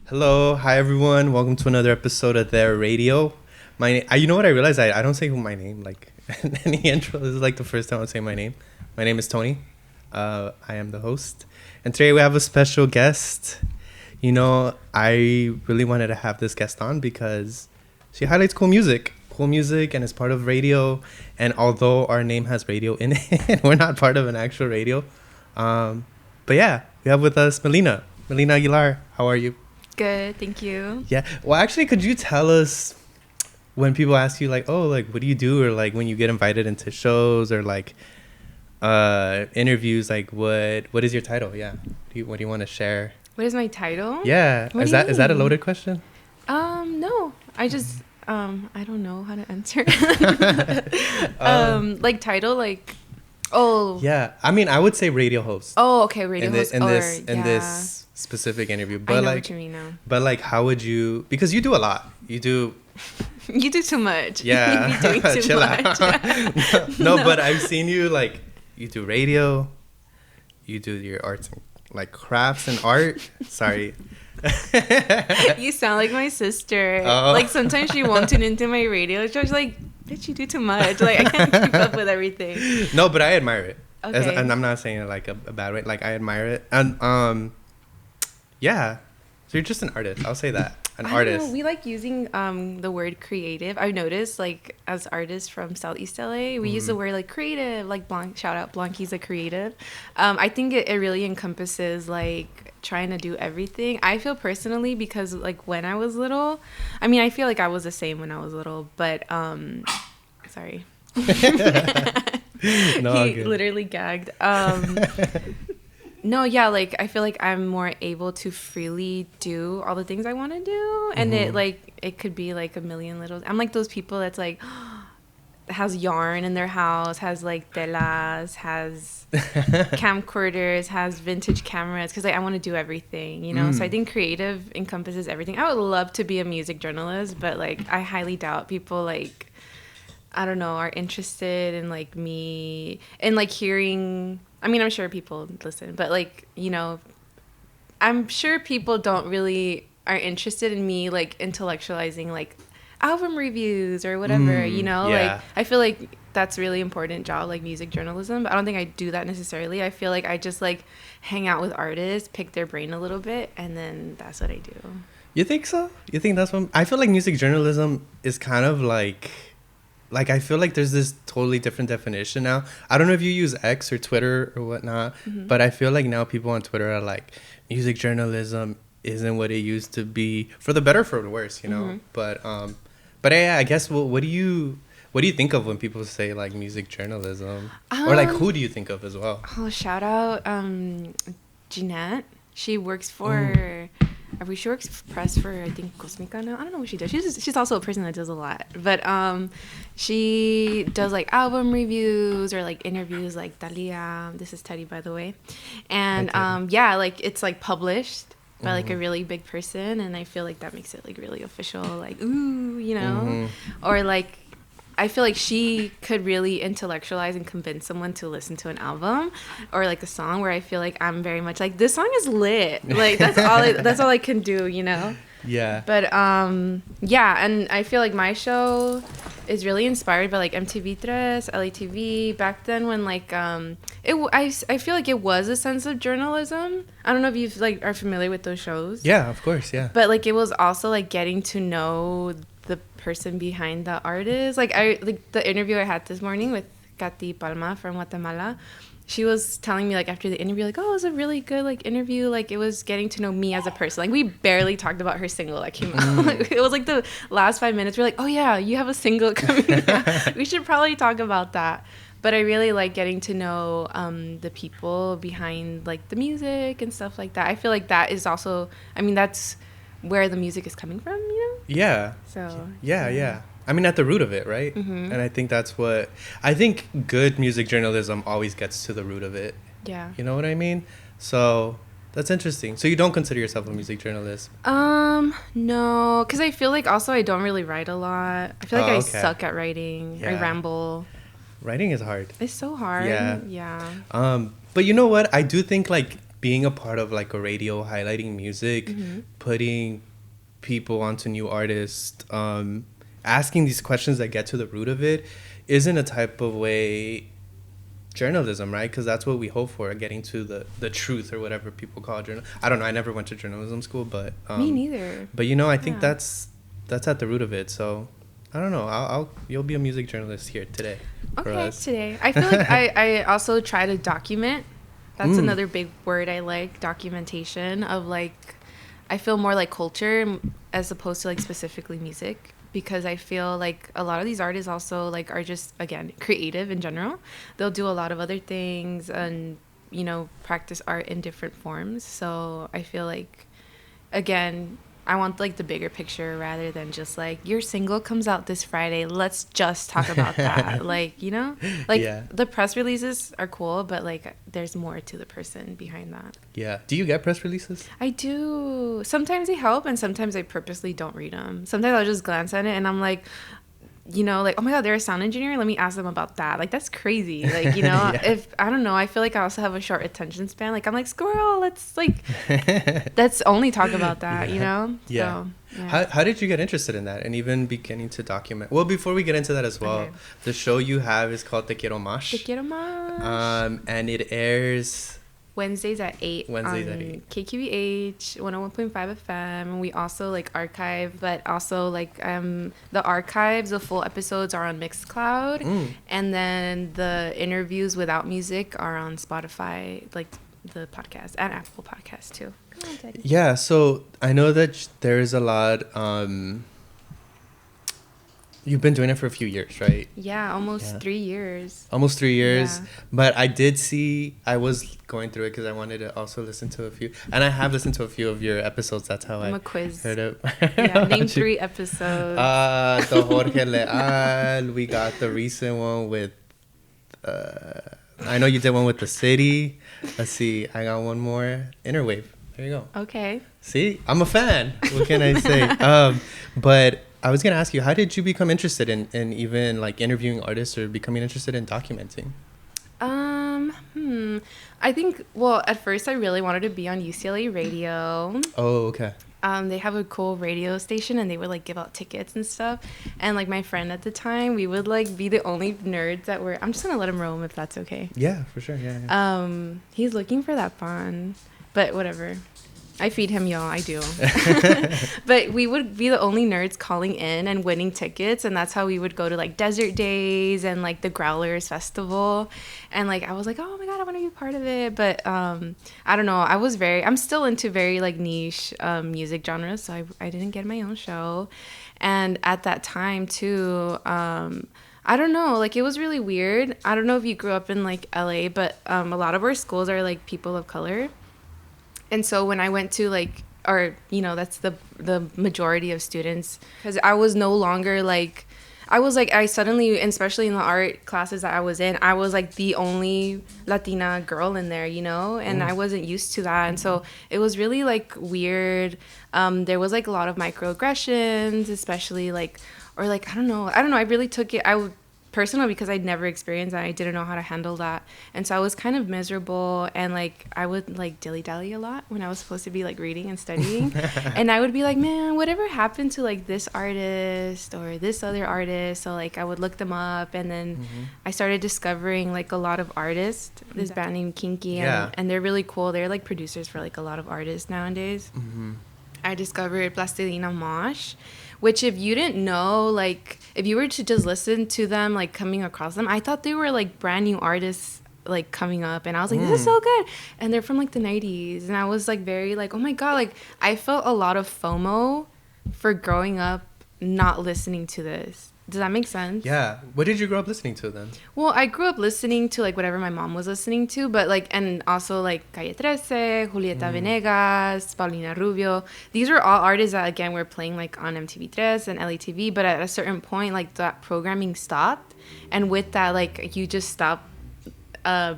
Hello, hi everyone. Welcome to another episode of Their Radio. You know what I realized? I don't say my name like in any intro. This is like the first time I'm saying my name. My name is Tony. I am the host, and today we have a special guest. You know, I really wanted to have this guest on because she highlights cool music, and is part of radio. And although our name has radio in it, we're not part of an actual radio. But yeah, we have with us Melina Aguilar. How are you? Good, thank you. Yeah. Well, actually, could you tell us when people ask you like, oh, like, what do you do? Or like when you get invited into shows or like interviews, like what is your title? Yeah. What do you want to share? What is my title? Yeah. What Is that a loaded question? No. I just I don't know how to answer. Like title, like Yeah. I mean, I would say radio host. Oh, okay, radio host. In this specific interview, but I know like what you mean now. But like, how would you? Because you do a lot. You do. You do too much. Yeah. You be doing too Chill much. out. No, but I've seen you like you do radio. You do your arts and like crafts and art. Sorry. You sound like my sister. Oh. Like sometimes she won't tune into my radio show. She's like, bitch, you do too much. Like I can't keep up with everything. No, but I admire it. Okay. And I'm not saying it like a bad way. Like I admire it. And yeah. So you're just an artist. I'll say that. An artist. Know, we like using the word creative. I've noticed like as artists from Southeast LA, we use the word like creative, like shout out Blanquie's a creative. I think it really encompasses like trying to do everything. I feel personally because like when I was little, I mean I feel like I was the same when I was little, but sorry. No, he literally gagged. No, yeah, like I feel like I'm more able to freely do all the things I want to do, and it could be like a million little. I'm like those people that's like has yarn in their house, has like telas, has camcorders, has vintage cameras, because like I want to do everything, you know. So I think creative encompasses everything. I would love to be a music journalist, but like I highly doubt people like I don't know are interested in like me and like hearing. I mean, I'm sure people listen, but like, you know, I'm sure people don't really are interested in me like intellectualizing like album reviews or whatever, you know, yeah. like I feel like that's really important job, like music journalism, but I don't think I do that necessarily. I feel like I just like hang out with artists, pick their brain a little bit, and then that's what I do. You think so? You think that's what I feel like music journalism is kind of like I feel like there's this totally different definition now. I don't know if you use X or Twitter or whatnot, but I feel like now people on Twitter are like, music journalism isn't what it used to be, for the better, for the worse, you know. But yeah, I guess what do you think of when people say like music journalism, or like who do you think of as well? Oh, shout out Jeanette. She works for. She works press for I think Cosmica now. I don't know what she does. She's also a person that does a lot, but she does like album reviews or like interviews like Thalia. This is Teddy, by the way, and yeah, like it's like published by like a really big person, and I feel like that makes it like really official. Like ooh, you know, or like. I feel like she could really intellectualize and convince someone to listen to an album or like a song, where I feel like I'm very much like, this song is lit. Like that's all I can do, you know? Yeah. But yeah, and I feel like my show is really inspired by like MTV Tres, LATV, back then when like I feel like it was a sense of journalism. I don't know if you like are familiar with those shows. Yeah, of course, yeah. But like it was also like getting to know the person behind the artist. Like the interview I had this morning with Katy Palma from Guatemala, she was telling me like after the interview, like, oh, it was a really good like interview. Like it was getting to know me as a person. Like we barely talked about her single that came out. Like, it was like the last 5 minutes. We're like, oh yeah, you have a single coming out. We should probably talk about that. But I really like getting to know the people behind like the music and stuff like that. I feel like that is also, I mean, that's where the music is coming from, you know? Yeah. So. Yeah. I mean, at the root of it, right? And I think that's what... I think good music journalism always gets to the root of it. Yeah. You know what I mean? So, that's interesting. So, you don't consider yourself a music journalist? No. Because I feel like also I don't really write a lot. I feel like I suck at writing. Yeah. I ramble. Writing is hard. It's so hard. Yeah. But you know what? I do think, like, being a part of like a radio, highlighting music, putting people onto new artists, asking these questions that get to the root of it, isn't a type of way journalism, right? Because that's what we hope for, getting to the truth, or whatever people call journal. I don't know, I never went to journalism school, but me neither. But I think that's at the root of it. So I don't know, you'll be a music journalist here today. Okay, today I feel like I also try to document. That's another big word I like, documentation of like, I feel more like culture as opposed to like specifically music, because I feel like a lot of these artists also like are just, again, creative in general. They'll do a lot of other things and, practice art in different forms. So I feel like, again, I want like the bigger picture rather than just like, your single comes out this Friday, let's just talk about that. Like, the press releases are cool, but like there's more to the person behind that. Yeah. Do you get press releases? I do. Sometimes they help, and sometimes I purposely don't read them. Sometimes I'll just glance at it and I'm like, like, oh my God, they're a sound engineer, let me ask them about that. Like, that's crazy. Like, if, I don't know, I feel like I also have a short attention span. Like, I'm like, squirrel, let's like, let's only talk about that, Yeah. So, yeah. How did you get interested in that, and even beginning to document? Well, before we get into that as well, Okay. The show you have is called Te Quiero Mosh. Te Quiero Mosh. And it airs Wednesdays at 8 Wednesdays on at 8. KQBH 101.5 FM. And we also like archive, but also like the archives, the full episodes are on Mixcloud. And then the interviews without music are on Spotify, like the podcast, and Apple Podcasts too. Come on, Teddy. Yeah, so I know that there's a lot. You've been doing it for a few years, right? Yeah, almost 3 years. Almost 3 years. Yeah. But I did see, I was going through it because I wanted to also listen to a few. And I have listened to a few of your episodes. That's how I'm I a quiz. heard it. Yeah, name 3 episodes. The Jorge Leal. We got the recent one with, I know you did one with The City. Let's see, I got one more. Innerwave. There you go. Okay. See, I'm a fan. What can I say? But I was gonna ask you, how did you become interested in even like interviewing artists, or becoming interested in documenting? I think, well, at first I really wanted to be on UCLA radio. Oh, okay. They have a cool radio station, and they would like give out tickets and stuff. And like my friend at the time, we would like be the only nerds that were. I'm just gonna let him roam if that's okay. Yeah, for sure. Yeah. He's looking for that bond, but whatever. I feed him, y'all. I do. But we would be the only nerds calling in and winning tickets. And that's how we would go to like Desert Days and like the Growlers Festival. And like, I was like, oh my God, I want to be part of it. But I don't know. I'm still into very like niche music genres. So I didn't get my own show. And at that time too, I don't know, like it was really weird. I don't know if you grew up in like LA, but a lot of our schools are like people of color. And so when I went to like, or, that's the majority of students, because I was no longer like, I suddenly, especially in the art classes that I was in, I was like the only Latina girl in there, and I wasn't used to that. And so it was really like weird. There was like a lot of microaggressions, especially like, or like, I don't know. I really took it, personal, because I'd never experienced that. I didn't know how to handle that. And so I was kind of miserable, and like I would like dilly-dally a lot when I was supposed to be like reading and studying. And I would be like, man, whatever happened to like this artist or this other artist? So like I would look them up, and then I started discovering like a lot of artists, this band named Kinky, and they're really cool. They're like producers for like a lot of artists nowadays. I discovered Plastilina Mosh, which if you didn't know, like if you were to just listen to them, like coming across them, I thought they were like brand new artists like coming up, and I was like, this is so good. And they're from like the 90s, and I was like very like, oh my God, like I felt a lot of FOMO for growing up not listening to this. Does that make sense? Yeah. What did you grow up listening to then? Well, I grew up listening to like whatever my mom was listening to, but like, and also like Calle 13, Julieta Venegas, Paulina Rubio. These were all artists that again were playing like on MTV Tres and LATV, but at a certain point, like that programming stopped, and with that, like you just stopped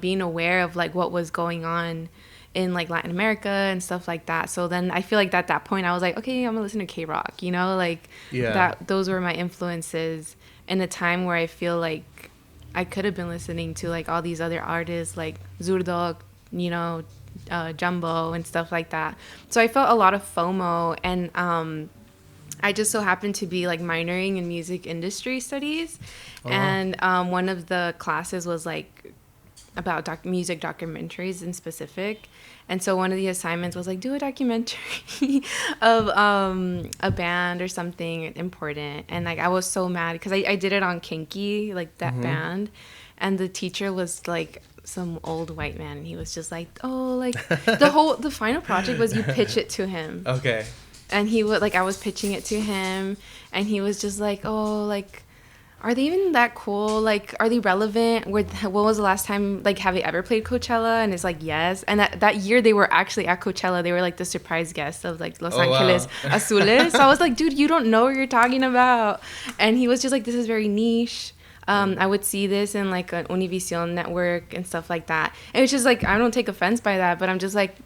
being aware of like what was going on in like Latin America and stuff like that. So then I feel like at that point I was like, okay, I'm gonna listen to K-rock, like those were my influences in a time where I feel like I could have been listening to like all these other artists like Zurdok, Jumbo and stuff like that. So I felt a lot of FOMO, and I just so happened to be like minoring in music industry studies. Oh. And one of the classes was like about music documentaries in specific. And so one of the assignments was like, do a documentary of a band or something important. And like I was so mad because I did it on Kinky, like that band. And the teacher was like some old white man, and he was just like, oh, like the final project was you pitch it to him. Okay. And he would, like, I was pitching it to him, and he was just like, oh, like, are they even that cool? Like, are they relevant? When was the last time, like, have they ever played Coachella? And it's like, yes. And that year they were actually at Coachella. They were like the surprise guest of like Los Angeles Azules. So I was like, dude, you don't know what you're talking about. And he was just like, this is very niche. I would see this in like an Univision network and stuff like that. And it's just like, I don't take offense by that, but I'm just like,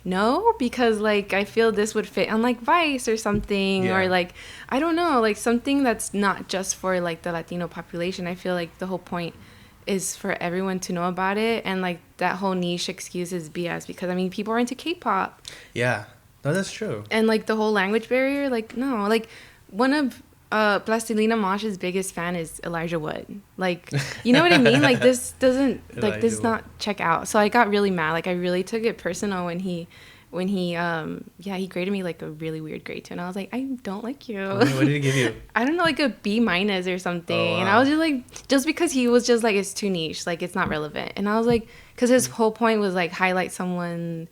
no, because like I feel this would fit on like Vice or something, or like I don't know, like something that's not just for like the Latino population. I feel like the whole point is for everyone to know about it, and like that whole niche excuse is BS, because I mean people are into K-pop. Yeah, no, that's true. And like the whole language barrier, like no, like one of Plastilina Mosh's biggest fan is Elijah Wood. Like, you know what I mean? Like this doesn't like this not check out. So I got really mad. Like I really took it personal when he he graded me like a really weird grade too, and I was like, I don't like you. What did he give you? I don't know, like a B- or something. Oh, wow. And I was just like, just because he was just like, it's too niche, like it's not relevant. And I was like, because his whole point was like highlight someone,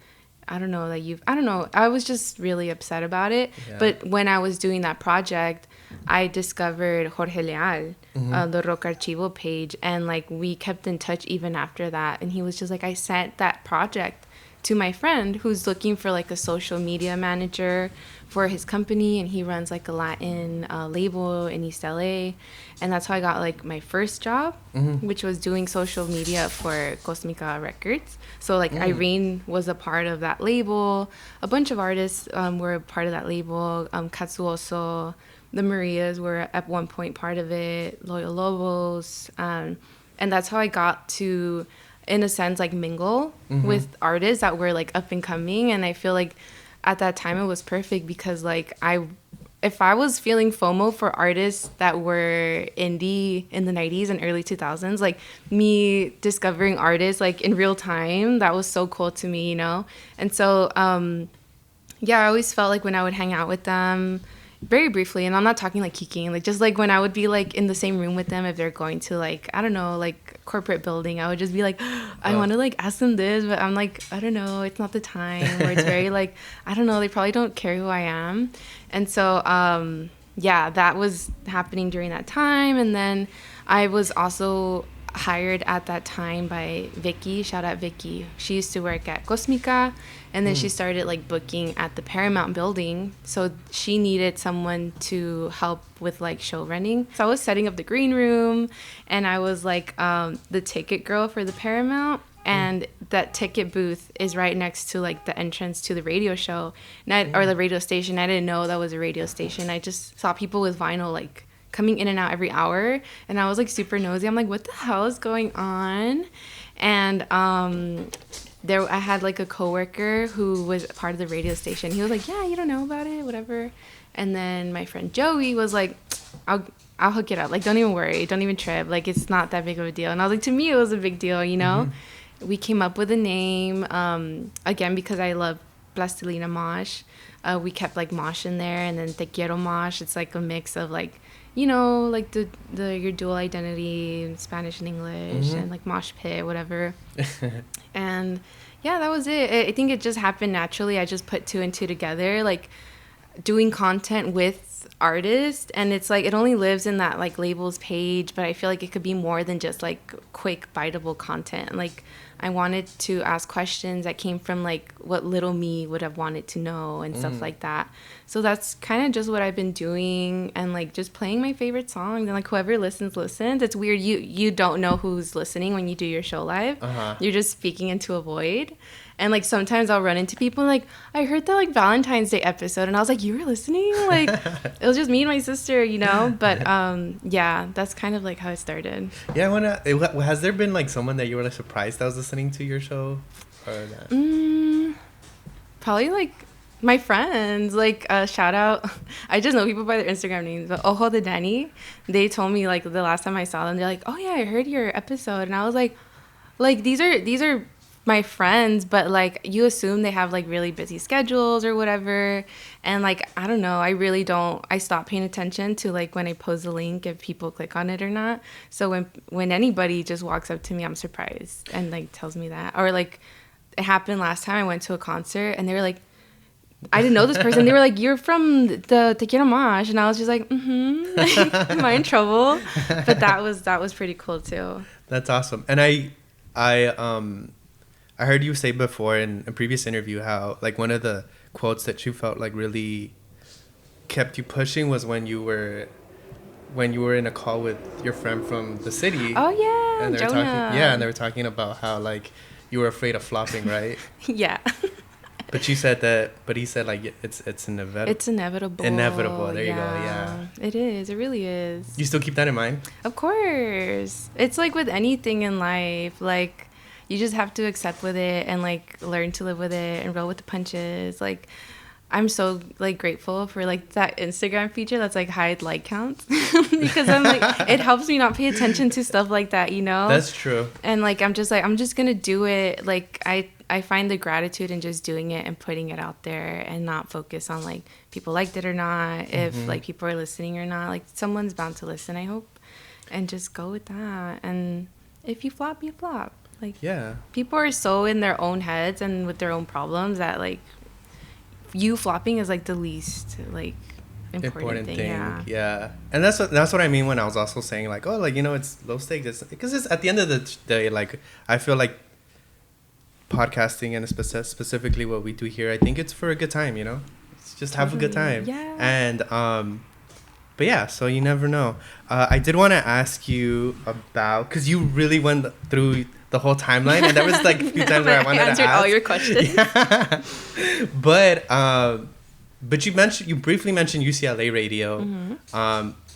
I don't know, I was just really upset about it. But when I was doing that project, I discovered Jorge Leal, the Rock Archivo page, and like we kept in touch even after that. And he was just like, I sent that project to my friend who's looking for like a social media manager for his company, and he runs like a Latin label in East LA. And that's how I got like my first job, which was doing social media for Cosmica Records. So like Irene was a part of that label. A bunch of artists were a part of that label. Katsuoso, the Marias were at one point part of it, Loyal Lobos. And that's how I got to, in a sense, like mingle with artists that were like up and coming. And I feel like at that time it was perfect, because like if I was feeling FOMO for artists that were indie in the 90s and early 2000s, like me discovering artists like in real time, that was so cool to me, you know? And so, I always felt like when I would hang out with them very briefly, and I'm not talking like kikiing, like just like when I would be like in the same room with them, if they're going to like, I don't know, like corporate building, I would just be like, I want to like ask them this, but I'm like, I don't know, it's not the time, or it's very like, I don't know, they probably don't care who I am. And so that was happening during that time. And then I was also hired at that time by Vicky. Shout out Vicky. She used to work at Cosmica, and then she started like booking at the Paramount building. So she needed someone to help with like show running. So I was setting up the green room, and I was like the ticket girl for the Paramount. And that ticket booth is right next to like the entrance to the radio show, or the radio station. I didn't know that was a radio station. I just saw people with vinyl like coming in and out every hour, and I was like super nosy. I'm like, what the hell is going on? And I had like a coworker who was part of the radio station. He was like, yeah, you don't know about it, whatever. And then my friend Joey was like, I'll hook it up. Like, don't even worry, don't even trip. Like, it's not that big of a deal. And I was like, to me, it was a big deal, you know. We came up with a name, again, because I love Plastilina Mosh. We kept like Mosh in there, and then Te Quiero Mosh. It's like a mix of like, you know, like your dual identity, Spanish and English, and like mosh pit, whatever. And yeah, that was it. I think it just happened naturally. I just put two and two together, like doing content with artists, and it's like it only lives in that like labels page, but I feel like it could be more than just like quick biteable content. Like I wanted to ask questions that came from like what little me would have wanted to know and stuff like that. So that's kind of just what I've been doing, and like just playing my favorite songs, and like whoever listens. It's weird, you don't know who's listening when you do your show live. You're just speaking into a void. And like sometimes I'll run into people like, I heard that like Valentine's Day episode, and I was like, you were listening? Like it was just me and my sister, you know. But that's kind of like how it started. Yeah, has there been like someone that you were like surprised that was listening to your show or not? Probably like my friends, like shout out. I just know people by their Instagram names, but Ojo de Danny, they told me like the last time I saw them, they're like, oh yeah, I heard your episode, and I was like these are my friends, but like you assume they have like really busy schedules or whatever, and like I don't know, I really don't. I stopped paying attention to like when I post a link if people click on it or not. So when anybody just walks up to me, I'm surprised and like tells me that, or like it happened last time I went to a concert and they were like, I didn't know this person. They were like, you're from the Te Quiero Mosh. And I was just like, am I in trouble? But that was pretty cool too. That's awesome. And I heard you say before in a previous interview how like one of the quotes that you felt like really kept you pushing was when you were in a call with your friend from the city. Oh yeah, and they were Jonah. and they were talking about how like you were afraid of flopping, right? Yeah. But he said like it's inevitable. It's inevitable. Inevitable. There you go. Yeah. It is. It really is. You still keep that in mind? Of course. It's like with anything in life, like you just have to accept with it and like learn to live with it and roll with the punches. Like I'm so like grateful for like that Instagram feature that's like hide like counts because I'm like it helps me not pay attention to stuff like that, you know? That's true. And like I'm just gonna do it. Like I find the gratitude in just doing it and putting it out there and not focus on like people liked it or not, if like people are listening or not. Like someone's bound to listen, I hope, and just go with that. And if you flop, you flop. Like yeah, people are so in their own heads and with their own problems that like you flopping is like the least like important thing. Yeah. And that's what I mean when I was also saying like, oh, like, you know, it's low stakes, because it's at the end of the day, like I feel like podcasting and specifically what we do here, I think it's for a good time, you know, it's just have a good time. Yeah. And but yeah, so you never know. I did want to ask you about, because you really went through the whole timeline, and there was like a few times where I wanted to ask all your questions. Yeah. But you briefly mentioned UCLA radio.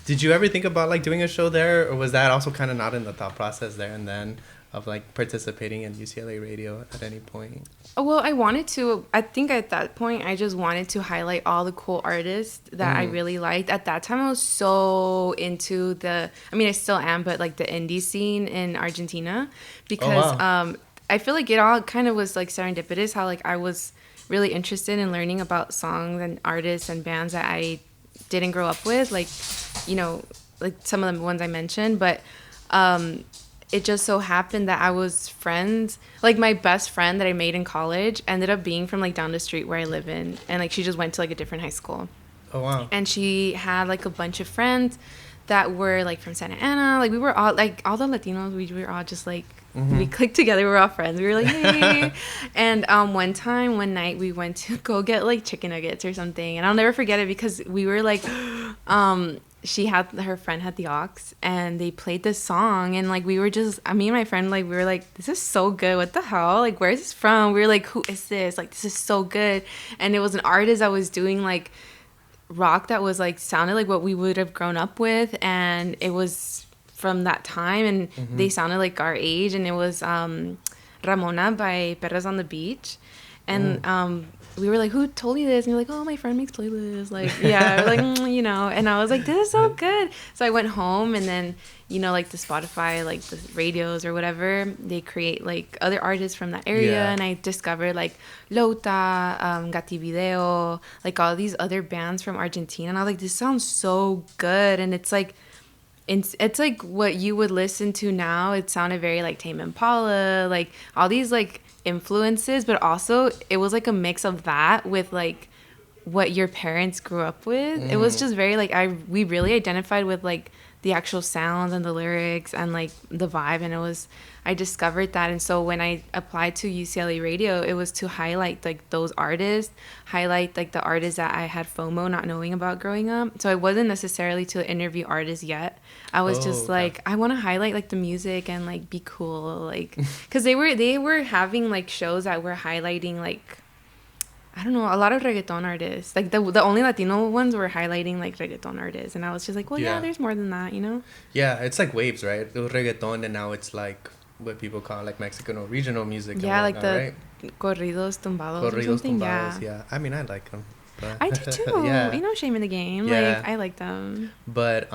Did you ever think about like doing a show there, or was that also kind of not in the thought process there and then of like participating in UCLA radio at any point? Well, I wanted to. I think at that point, I just wanted to highlight all the cool artists that I really liked. At that time, I was so into I still am, but like the indie scene in Argentina, because I feel like it all kind of was like serendipitous, how like I was really interested in learning about songs and artists and bands that I didn't grow up with, like, you know, like some of the ones I mentioned, but it just so happened that I was friends, like my best friend that I made in college ended up being from like down the street where I live in, and like she just went to like a different high school. Oh wow. And she had like a bunch of friends that were like from Santa Ana. Like we were all like all the Latinos, we were all just like we clicked together, we were all friends, we were like, hey. And one night we went to go get like chicken nuggets or something, and I'll never forget it because we were like her friend had the aux and they played this song, and like we were just, me and my friend, like we were like, this is so good, what the hell, like where is this from? We were like, who is this? Like this is so good. And it was an artist that was doing like rock that was like sounded like what we would have grown up with, and it was from that time, and they sounded like our age, and it was Ramona by Perras on the Beach. And we were like, who told you this? And you're like, oh, my friend makes playlists. Like, yeah, like, you know. And I was like, this is so good. So I went home, and then, you know, like the Spotify, like the radios or whatever, they create like other artists from that area. Yeah. And I discovered like Lota, Gati Video, like all these other bands from Argentina. And I was like, this sounds so good. And it's like, it's like what you would listen to now. It sounded very like Tame Impala, like all these like influences, but also it was like a mix of that with like what your parents grew up with. It was just very like we really identified with like the actual sounds and the lyrics and like the vibe, and I discovered that. And so when I applied to UCLA radio, it was to highlight like those artists, highlight like the artists that I had FOMO not knowing about growing up. So it wasn't necessarily to interview artists yet. I was just like, I want to highlight like the music and like be cool, like, because they were having like shows that were highlighting like, I don't know, a lot of reggaeton artists. Like the only Latino ones were highlighting like reggaeton artists, and I was just like, well, yeah, there's more than that, you know? Yeah, it's like waves, right? It was reggaeton, and now it's like what people call like Mexican or regional music. Yeah, and whatnot, like right? corridos tumbados or Corridos something. tumbados, Yeah. I mean, I like them. But I do too. yeah. You know, shame in the game. Yeah. Like I like them. But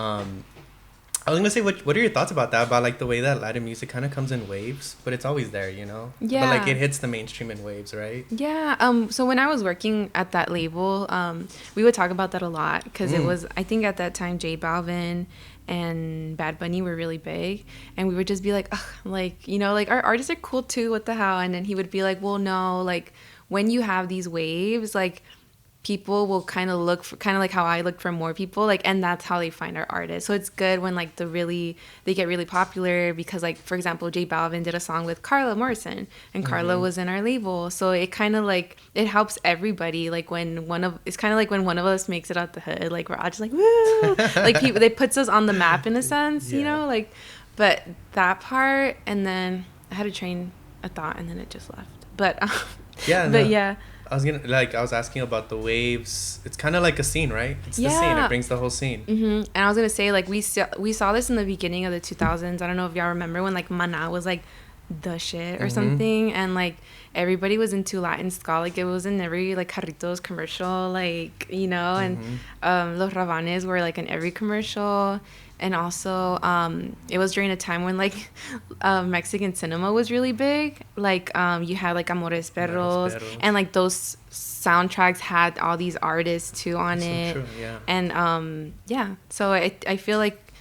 I was gonna say, what are your thoughts about that? About like the way that Latin music kind of comes in waves, but it's always there, you know? Yeah. But like it hits the mainstream in waves, right? Yeah. So when I was working at that label, we would talk about that a lot because it was, I think at that time, J Balvin and Bad Bunny were really big, and we would just be like, ugh, like, you know, like our artists are cool too. What the hell? And then he would be like, well, no, like when you have these waves, like people will kind of look for, kind of like how I looked for more people, like, and that's how they find our artists. So it's good when like they get really popular because, like, for example, J Balvin did a song with Carla Morrison, and Carla was in our label, so it kind of like it helps everybody. Like when it's kind of like when one of us makes it out the hood, like we're all just like woo, like people, they puts us on the map in a sense, you know, like. But that part, and then I had to train a thought, and then it just left. But yeah, but no. yeah. I was asking about the waves. It's kind of like a scene, right? It's the scene. It brings the whole scene. And I was gonna say, like, we saw this in the beginning of the 2000s. I don't know if y'all remember when like Maná was like the shit or something, and like everybody was into Latin ska. Like it was in every like Carritos commercial, like, you know, and Los Rabanes were like in every commercial. And also, it was during a time when like Mexican cinema was really big. Like you had like Amores Perros, and like those soundtracks had all these artists too on it. So true, yeah. And yeah, so I feel like,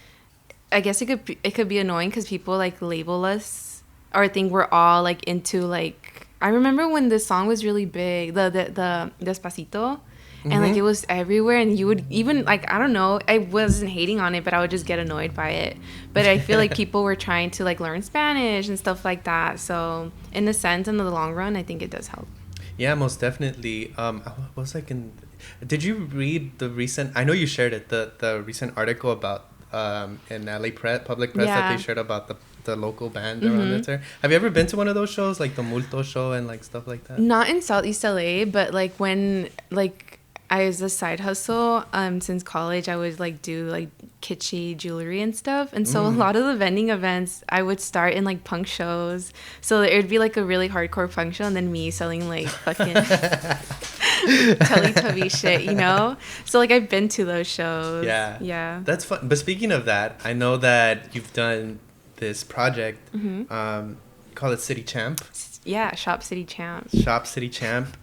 I guess it could be annoying because people like label us or think we're all like into like. I remember when this song was really big, the Despacito. And like it was everywhere, and you would even like, I don't know, I wasn't hating on it, but I would just get annoyed by it. But I feel like people were trying to like learn Spanish and stuff like that. So in a sense, in the long run, I think it does help. Yeah, most definitely. I was like did you read the recent, I know you shared it, the recent article about in LA Public Press that they shared about the local band around there. Have you ever been to one of those shows, like the Multo show and like stuff like that? Not in Southeast LA, but like when like as a side hustle, since college, I would like do like kitschy jewelry and stuff. And so a lot of the vending events, I would start in like punk shows. So it would be like a really hardcore punk show, and then me selling like fucking Teletubby shit, you know? So like I've been to those shows. Yeah. Yeah. That's fun. But speaking of that, I know that you've done this project. Call it City Champ. Yeah, Shop City Champ. Shop City Champ.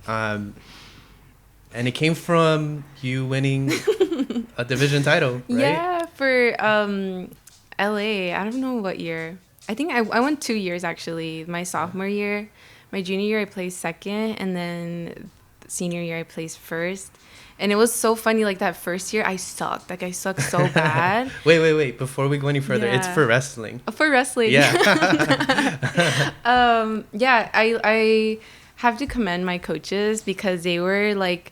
And it came from you winning a division title, right? Yeah, for LA. I don't know what year. I think I went 2 years, actually. My sophomore year. My junior year, I placed second. And then senior year, I placed first. And it was so funny. Like, that first year, I sucked. Like, I sucked so bad. Wait. Before we go any further, it's for wrestling. Oh, for wrestling. Yeah. Yeah, I have to commend my coaches because they were like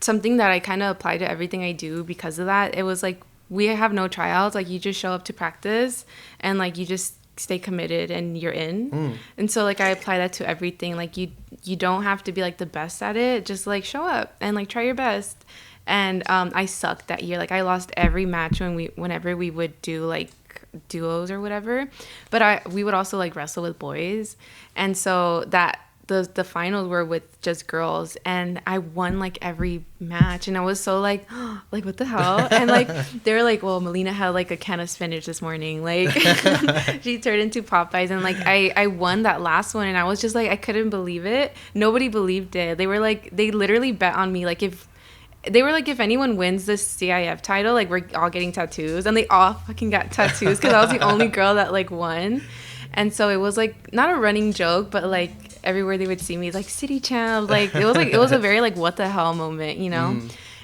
something that I kind of apply to everything I do because of that. It was like, we have no tryouts. Like, you just show up to practice and like you just stay committed and you're in. And so like I apply that to everything. Like you don't have to be like the best at it. Just like show up and like try your best. And I sucked that year. Like I lost every match whenever we would do like duos or whatever. But we would also like wrestle with boys. And so that the finals were with just girls, and I won like every match, and I was so like like what the hell. And like they were like, well, Melina had like a can of spinach this morning, like she turned into Popeyes. And like I won that last one, and I was just like, I couldn't believe it. Nobody believed it. They literally bet on me, like if anyone wins this CIF title, like we're all getting tattoos. And they all fucking got tattoos because I was the only girl that like won. And so it was like not a running joke, but like everywhere they would see me, like City Champ, like it was a very like what the hell moment, you know.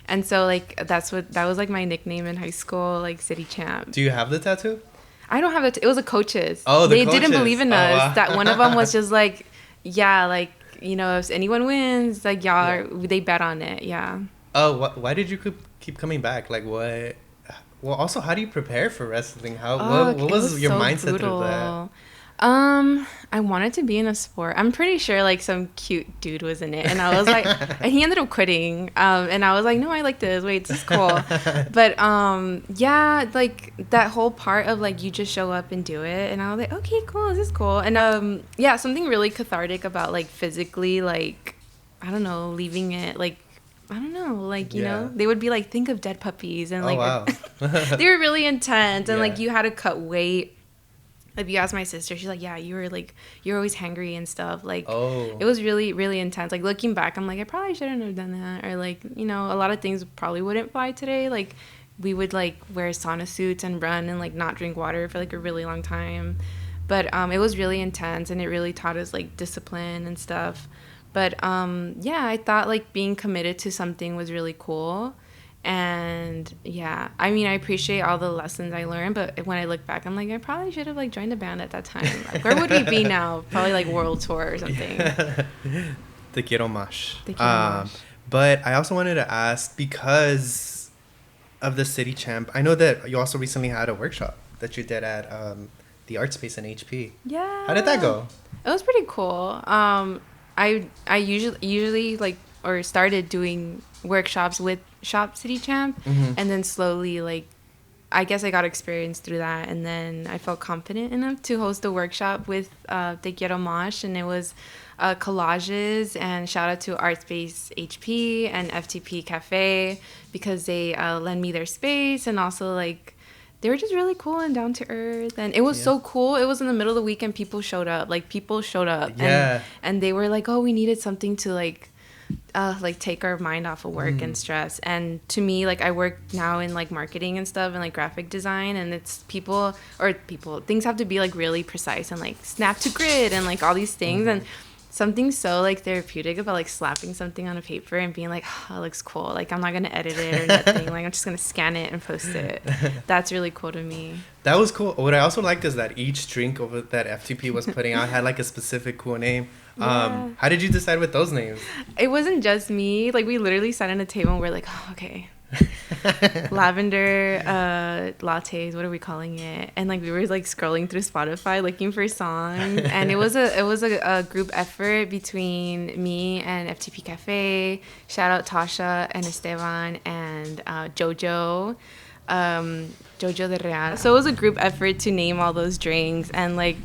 And so like that was like my nickname in high school, like City Champ. Do you have the tattoo? I don't have it. It was a coach's. Oh, they didn't believe in us. Wow. That one of them was just like, yeah, like, you know, if anyone wins, like they bet on it. Yeah. Oh, why did you keep coming back? Like what? Well, also, how do you prepare for wrestling? What was your mindset through that? I wanted to be in a sport. I'm pretty sure like some cute dude was in it, and I was like, and he ended up quitting. And I was like, no, I like this. Wait, this is cool. But yeah, like that whole part of like you just show up and do it, and I was like, okay, cool, this is cool. And yeah, something really cathartic about like physically, like I don't know, leaving it like. I don't know, like, you know, they would be like, think of dead puppies. And like, wow. they were really intense. And like, you had to cut weight. If you ask my sister, she's like, yeah, you're always hangry and stuff. Like, it was really, really intense. Like, looking back, I'm like, I probably shouldn't have done that. Or like, you know, a lot of things probably wouldn't fly today. Like, we would like wear sauna suits and run and like not drink water for like a really long time. But it was really intense, and it really taught us like discipline and stuff. But yeah, I thought like being committed to something was really cool. And yeah, I mean, I appreciate all the lessons I learned, but when I look back, I'm like, I probably should have like joined a band at that time. Like, where would we be now? Probably like world tour or something. Te Quiero Mosh. Te Quiero Mosh. But I also wanted to ask, because of the City Champ, I know that you also recently had a workshop that you did at the Art Space in HP. Yeah. How did that go? It was pretty cool. I usually like or started doing workshops with Shop City Champ, and then slowly like I guess I got experience through that, and then I felt confident enough to host a workshop with Te Quiero Mosh, and it was collages, and shout out to Artspace HP and FTP Cafe because they lend me their space, and also like they were just really cool and down to earth, and it was so cool. It was in the middle of the week, and people showed up. And they were like, oh, we needed something to like take our mind off of work and stress. And to me, like I work now in like marketing and stuff and like graphic design, and it's things have to be like really precise and like snap to grid and like all these things, and something so like therapeutic about like slapping something on a paper and being like, oh, it looks cool. Like I'm not gonna edit it or nothing. Like I'm just gonna scan it and post it. That's really cool to me. That was cool. What I also liked is that each drink over that FTP was putting out had like a specific cool name. How did you decide with those names? It wasn't just me. Like we literally sat at a table and we're like, oh, okay. Lavender lattes, what are we calling it? And like we were like scrolling through Spotify looking for songs, and it was a group effort between me and FTP Cafe. Shout out Tasha and Esteban and Jojo de Real. So it was a group effort to name all those drinks, and like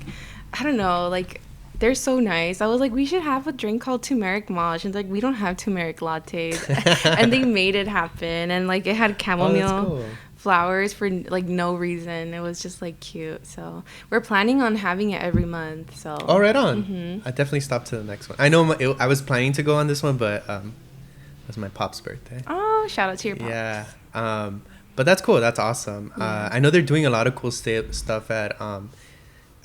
I don't know, like they're so nice. I was like, we should have a drink called turmeric mosh. And like, we don't have turmeric lattes. And they made it happen. And like, it had chamomile flowers for like no reason. It was just like cute. So we're planning on having it every month. So. Oh, right on. I definitely stopped to the next one. I know I was planning to go on this one, but it was my pop's birthday. Oh, shout out to your pop. Yeah. But that's cool. That's awesome. Yeah. I know they're doing a lot of cool stuff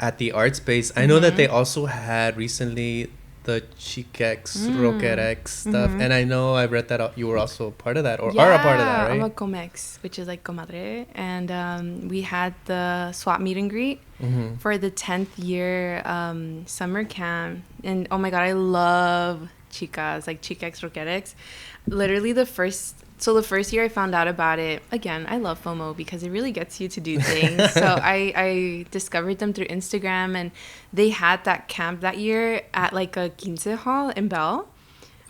at the art space. I know that they also had recently the Chiquex, Rockerex stuff. And I know I read that you were also part of that, or are a part of that, right? I'm a Comex, which is like Comadre. And we had the swap meet and greet for the 10th year summer camp. And oh my God, I love chicas, like Chiquex, Rockerex. Literally the first year I found out about it, again, I love FOMO because it really gets you to do things. So I discovered them through Instagram, and they had that camp that year at like a quince hall in Bell.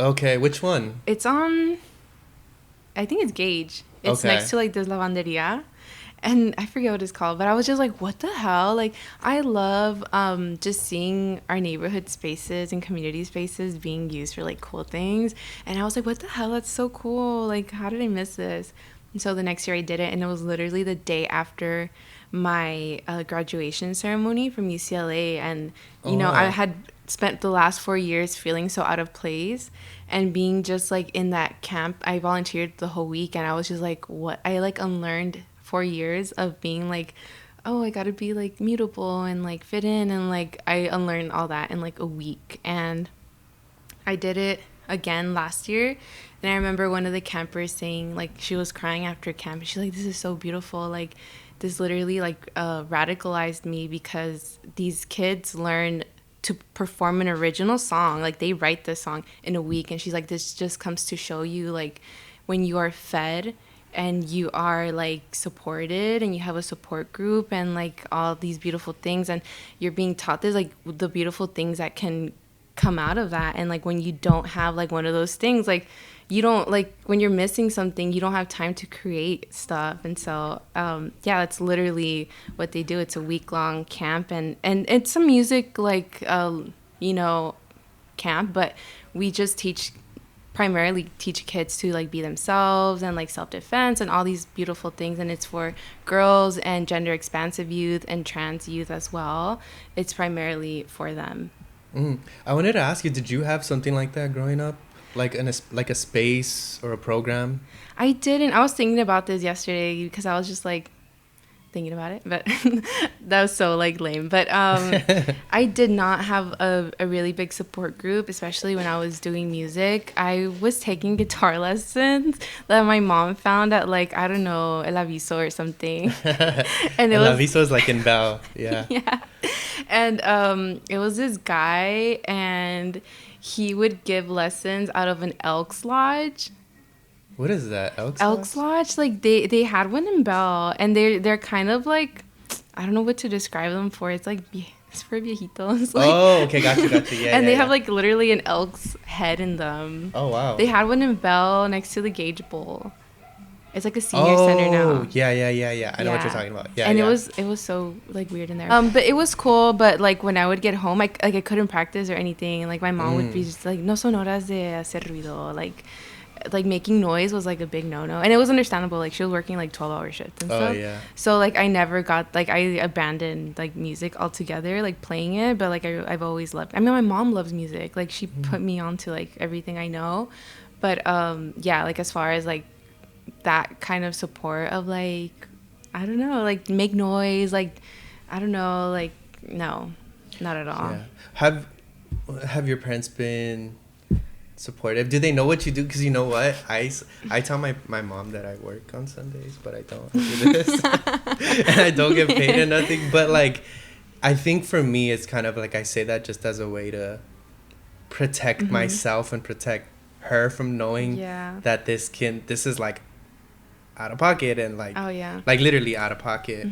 Okay, which one? It's on, I think it's Gage. It's next to like this lavanderia. And I forget what it's called, but I was just like, what the hell? Like, I love just seeing our neighborhood spaces and community spaces being used for, like, cool things. And I was like, what the hell? That's so cool. Like, how did I miss this? And so the next year I did it, and it was literally the day after my graduation ceremony from UCLA. And, you know, I had spent the last 4 years feeling so out of place. And being just, like, in that camp, I volunteered the whole week, and I was just like, what? I, like, unlearned 4 years of being like, oh, I gotta be like mutable and like fit in, and like I unlearned all that in like a week. And I did it again last year, and I remember one of the campers saying like she was crying after camp, and she's like, this is so beautiful, like this literally like radicalized me, because these kids learn to perform an original song, like they write this song in a week. And she's like, this just comes to show you like when you are fed, and you are like supported and you have a support group and like all these beautiful things, and you're being taught this like the beautiful things that can come out of that. And like when you don't have like one of those things, like you don't, like when you're missing something, you don't have time to create stuff. And so yeah, that's literally what they do. It's a week-long camp, and it's a music like you know, camp, but we just primarily teach kids to like be themselves and like self-defense and all these beautiful things. And it's for girls and gender expansive youth and trans youth as well. It's primarily for them. I wanted to ask you, did you have something like that growing up, like like a space or a program? I didn't. I was thinking about this yesterday because I was just like thinking about it, but that was so like lame. But I did not have a really big support group, especially when I was doing music. I was taking guitar lessons that my mom found at like, I don't know, El Aviso or something. And El Aviso is like in Bell. Yeah. Yeah. And it was this guy, and he would give lessons out of an Elks Lodge. What is that? Elks Lodge? Like they had one in Bell, and they're kind of like, I don't know what to describe them for. It's like it's for viejitos. Like, oh, okay, gotcha. Yeah. And they have like literally an elk's head in them. Oh wow. They had one in Bell next to the Gage Bowl. It's like a senior center now. Oh yeah. I know what you're talking about. Yeah. And it was so like weird in there. But it was cool. But like when I would get home, I couldn't practice or anything. And like my mom would be just like, no son horas de hacer ruido. Like making noise was like a big no-no, and it was understandable. Like she was working like 12-hour shifts and stuff. Yeah. So like I never got, like I abandoned like music altogether, like playing it. But like I've always loved. I mean, my mom loves music. Like she put me onto like everything I know. But yeah, like as far as like that kind of support of like, I don't know, like make noise, like I don't know, like no, not at all. Yeah. Have your parents been supportive? Do they know what you do? Because you know what, I tell my mom that I work on Sundays, but I don't do this. And I don't get paid or nothing. But like I think for me it's kind of like I say that just as a way to protect myself and protect her from knowing that this is like out of pocket, and like like literally out of pocket.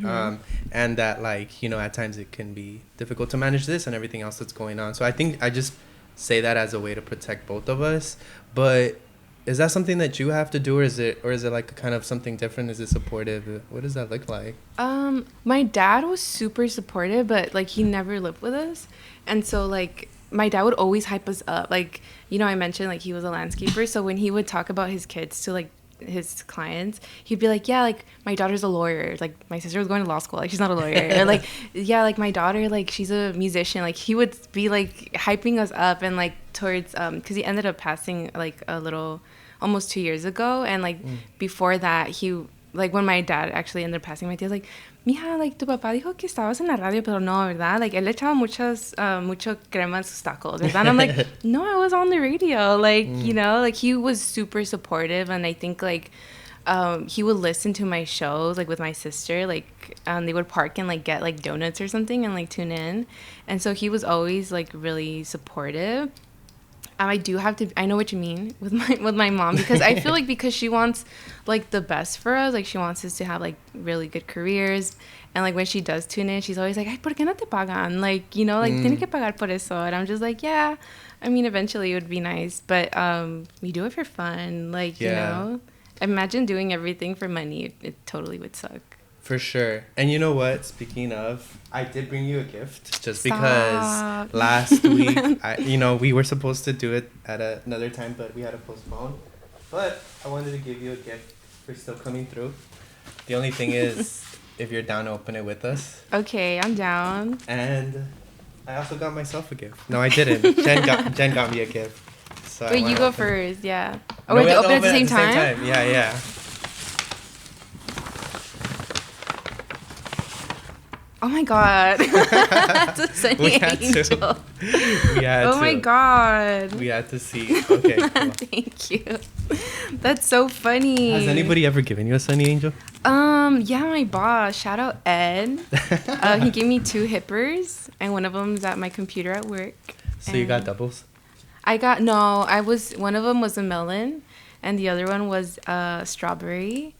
And that like, you know, at times it can be difficult to manage this and everything else that's going on. So I think I just say that as a way to protect both of us. But is that something that you have to do, or is it like kind of something different? Is it supportive? What does that look like? My dad was super supportive, but like he never lived with us, and so like my dad would always hype us up. Like, you know, I mentioned like he was a landscaper, so when he would talk about his kids to like his clients, he'd be like, yeah, like my daughter's a lawyer, like my sister was going to law school, like she's not a lawyer. Or like, yeah, like my daughter, like she's a musician. Like he would be like hyping us up, and like towards because he ended up passing like a little almost 2 years ago, and like before that, he like when my dad actually ended up passing, my tía was like, mija, like tu papá dijo que estabas en la radio, pero no, ¿verdad? Like él le echaba mucho crema en sus tacos, ¿verdad? And I'm like, no, I was on the radio. Like, you know, like he was super supportive, and I think like he would listen to my shows like with my sister. Like they would park and like get like donuts or something and like tune in, and so he was always like really supportive. I do have to. I know what you mean with my mom, because I feel like because she wants like the best for us. Like she wants us to have like really good careers, and like when she does tune in, she's always like, "Ay, ¿por qué no te pagan?" Like, you know, like tiene que pagar por eso. And I'm just like, yeah. I mean, eventually it would be nice, but we do it for fun. Like, you know, imagine doing everything for money. It totally would suck. For sure. And you know what? Speaking of, I did bring you a gift just because last week, we were supposed to do it at another time, but we had to postpone. But I wanted to give you a gift for still coming through. The only thing is, if you're down to open it with us. Okay, I'm down. And I also got myself a gift. No, I didn't. Jen got me a gift. So wait, you go first, yeah. Oh, we have to open it at the same time? Yeah. Oh my god. That's a sunny angel. We had to. Oh my god. We had to see. Okay, cool. Thank you. That's so funny. Has anybody ever given you a sunny angel? Yeah, my boss. Shout out Ed. He gave me 2 hippers, and one of them's at my computer at work. So you got doubles? One of them was a melon, and the other one was strawberry.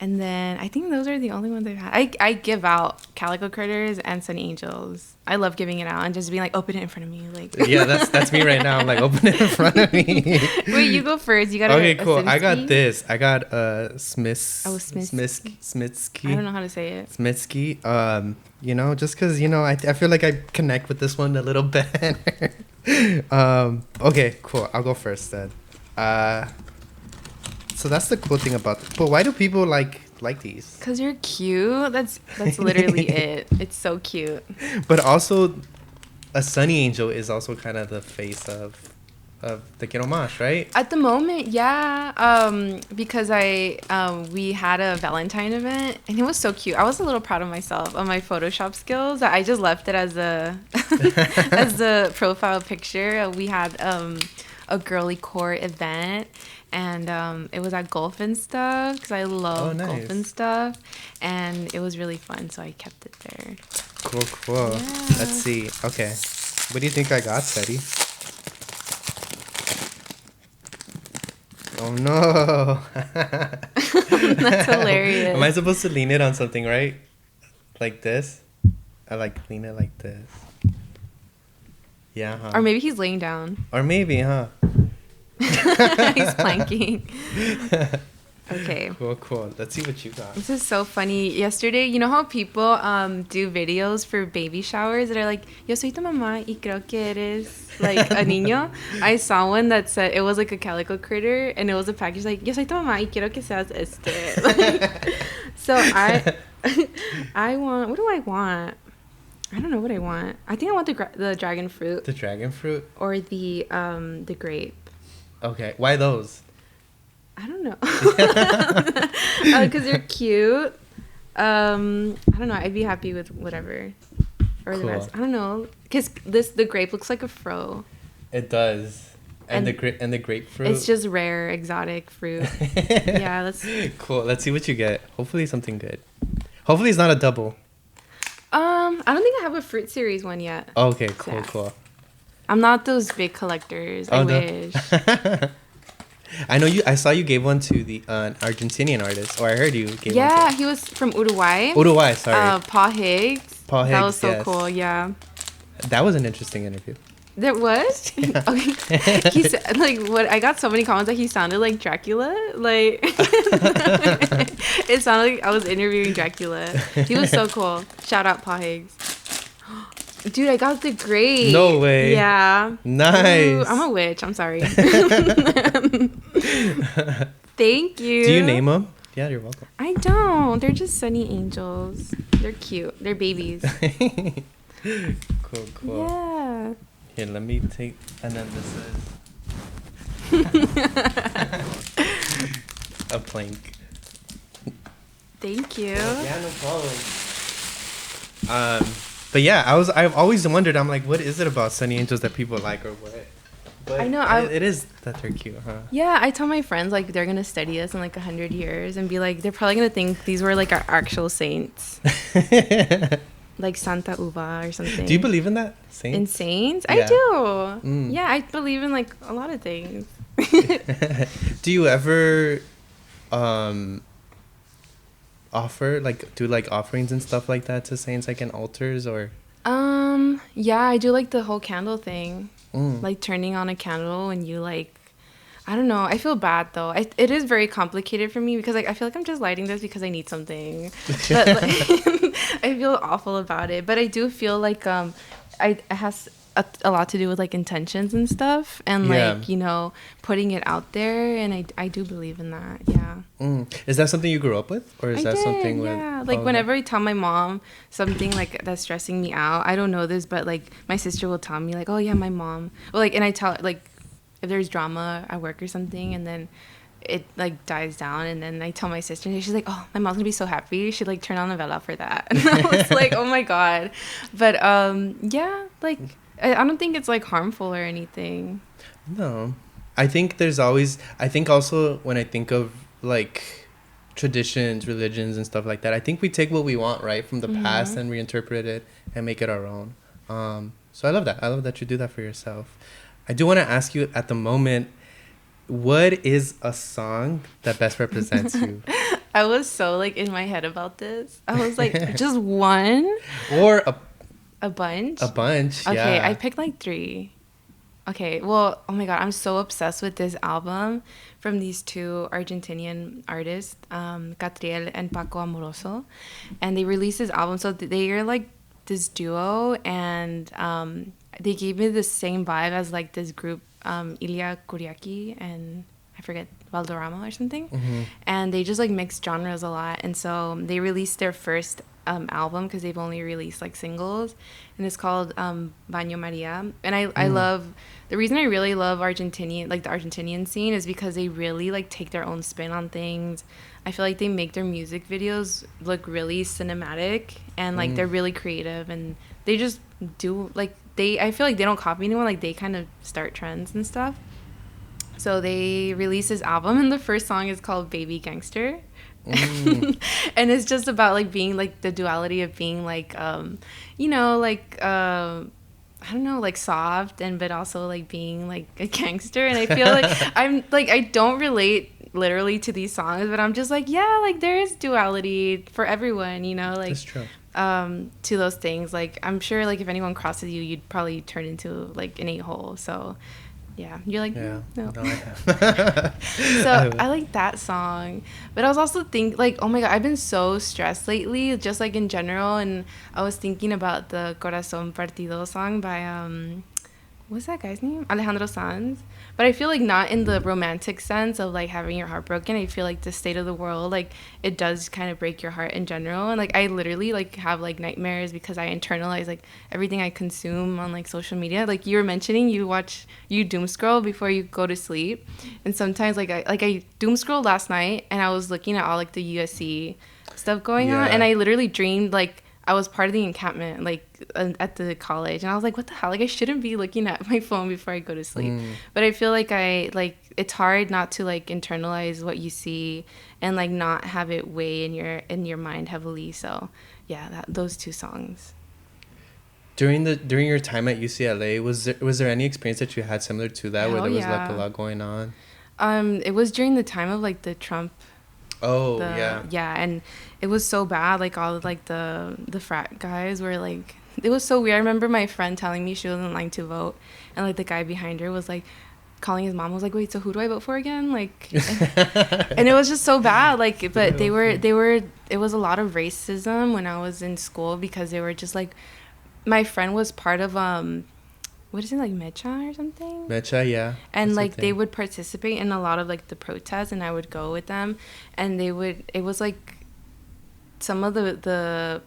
And then I think those are the only ones I've had. I give out Calico Critters and Sunny Angels. I love giving it out and just being like, open it in front of me. Like Yeah, that's me right now. I'm like, open it in front of me. Wait, you go first. You got okay, cool. I got Simsky? this. I got Smiths. Oh, Smitsky. I don't know how to say it. Smitsky. You know, just because I feel like I connect with this one a little better. Okay, cool. I'll go first then. So that's the cool thing about this. But why do people like these? Cause you're cute. That's literally it. It's so cute. But also, a Sunny Angel is also kind of the face of Te Quiero Mosh, right? At the moment, yeah. Because we had a Valentine event and it was so cute. I was a little proud of myself on my Photoshop skills. I just left it as a as the profile picture. We had a girly core event. And it was at golf and stuff because I love golf and stuff, and it was really fun, so I kept it there. Cool. Yeah. Let's see. Okay, what do you think I got, Teddy? Oh no! That's hilarious. Am I supposed to lean it on something, right? Like this? I like lean it like this. Yeah. Huh? Or maybe he's laying down. Or maybe, huh? He's planking. Okay. Cool. Let's see what you got. This is so funny. Yesterday, you know how people do videos for baby showers that are like, yo soy tu mamá y creo que eres like a niño? I saw one that said, it was like a calico critter, and it was a package like, yo soy tu mamá y quiero que seas este. Like, so I want, what do I want? I don't know what I want. I think I want the dragon fruit. The dragon fruit? Or the grape. Okay. Why those? I don't know. Because they're cute. I don't know. I'd be happy with whatever. Or cool. the rest. I don't know. Because the grape looks like a fro. It does. And the grapefruit. It's just rare, exotic fruit. Yeah, that's cool. Let's see what you get. Hopefully something good. Hopefully it's not a double. I don't think I have a fruit series one yet. Okay, cool. I'm not those big collectors. I wish. I know you. I saw you gave one to the Argentinian artist, or I heard you gave one. Yeah, he was from Uruguay. Sorry. Paul Higgs. That was so cool. Yeah. That was an interesting interview. There was? Yeah. Okay. He said, like, what? I got so many comments that he sounded like Dracula. Like, it sounded like I was interviewing Dracula. He was so cool. Shout out Paul Higgs. Dude, I got the grape. No way. Yeah. Nice. Ooh, I'm a witch. I'm sorry. Thank you. Do you name them? Yeah, you're welcome. I don't. They're just Sunny Angels. They're cute. They're babies. Cool. Yeah. Here, let me take, and then this is a plank. Thank you. Yeah, no problem. But yeah, I've always wondered. I'm like, what is it about Sunny Angels that people like, or what? But I know. It is that they're cute, huh? Yeah, I tell my friends like they're gonna study us in like 100 years and be like, they're probably gonna think these were like our actual saints. Like Santa Uva or something. Do you believe in that? Saints? In saints? Yeah. I do. Mm. Yeah, I believe in like a lot of things. Do you ever offer do like offerings and stuff like that to saints, like in altars, or? Yeah, I do like the whole candle thing. Mm. Like turning on a candle and you like, I don't know. I feel bad though. It is very complicated for me because like I feel like I'm just lighting this because I need something. But like, I feel awful about it. But I do feel like it has a lot to do with like intentions and stuff, and like, you know, putting it out there, and I do believe in that. Yeah. Is that something you grew up with, or is something with? Yeah, like whenever I tell my mom something like that's stressing me out, I don't know this, but like my sister will tell me like, oh yeah, my mom. Well, like, and I tell like if there's drama at work or something, and then it like dies down, and then I tell my sister, and she's like, oh, my mom's gonna be so happy. She'd like turn on the vela for that. And I was like, oh my god. But yeah, like I don't think it's like harmful or anything. No, I think there's always. I think also when I think of like traditions, religions, and stuff like that, I think we take what we want right from the past and reinterpret it and make it our own. So I love that. I love that you do that for yourself. I do want to ask you at the moment, what is a song that best represents you? I was so like in my head about this. I was like, just one? Or A bunch? a bunch, Okay, yeah. I picked like three. Okay, well, oh my God, I'm so obsessed with this album from these two Argentinian artists, Catriel and Paco Amoroso. And they released this album. So they are like this duo, and they gave me the same vibe as like this group, Ilya Kuriaki and I forget, Valderrama or something. Mm-hmm. And they just like mix genres a lot. And so they released their first album because they've only released like singles, and it's called Baño Maria. And I love, the reason I really love Argentinian, like the Argentinian scene, is because they really like take their own spin on things. I feel like they make their music videos look really cinematic, and like they're really creative, and they just do like I feel like they don't copy anyone, like they kind of start trends and stuff. So they released this album, and the first song is called Baby Gangster. And it's just about like being like the duality of being like you know, like I don't know, like soft, and but also like being like a gangster. And I feel like I'm like, I don't relate literally to these songs, but I'm just like, yeah, like there is duality for everyone, you know, like That's true. To those things. Like I'm sure like if anyone crosses you, you'd probably turn into like an a-hole. So yeah, you're like, Yeah. no. No, I have. So I like that song, but I was also like, oh my God, I've been so stressed lately, just like in general. And I was thinking about the Corazón Partido song by what's that guy's name? Alejandro Sanz. But I feel like not in the romantic sense of like having your heart broken. I feel like the state of the world, like it does kind of break your heart in general. And like I literally like have like nightmares because I internalize like everything I consume on like social media. Like you were mentioning, you doom scroll before you go to sleep. And sometimes like I doom scrolled last night, and I was looking at all like the USC stuff going on, and I literally dreamed like I was part of the encampment, like at the college, and I was like, what the hell? Like I shouldn't be looking at my phone before I go to sleep. But I feel like it's hard not to like internalize what you see and like not have it weigh in your mind heavily. So yeah, those two songs. During your time at UCLA, was there any experience that you had similar to that, where there was like a lot going on? It was during the time of like the Trump. Yeah, and it was so bad. Like all of like the frat guys were like, it was so weird. I remember my friend telling me she wasn't like to vote, and like the guy behind her was like calling his mom, was like, wait, so who do I vote for again? Like, and it was just so bad. Like, but they were it was a lot of racism when I was in school, because they were just like, my friend was part of what is it, like Mecha or something? Mecha, yeah. And like they would participate in a lot of like the protests, and I would go with them, and it was like some of the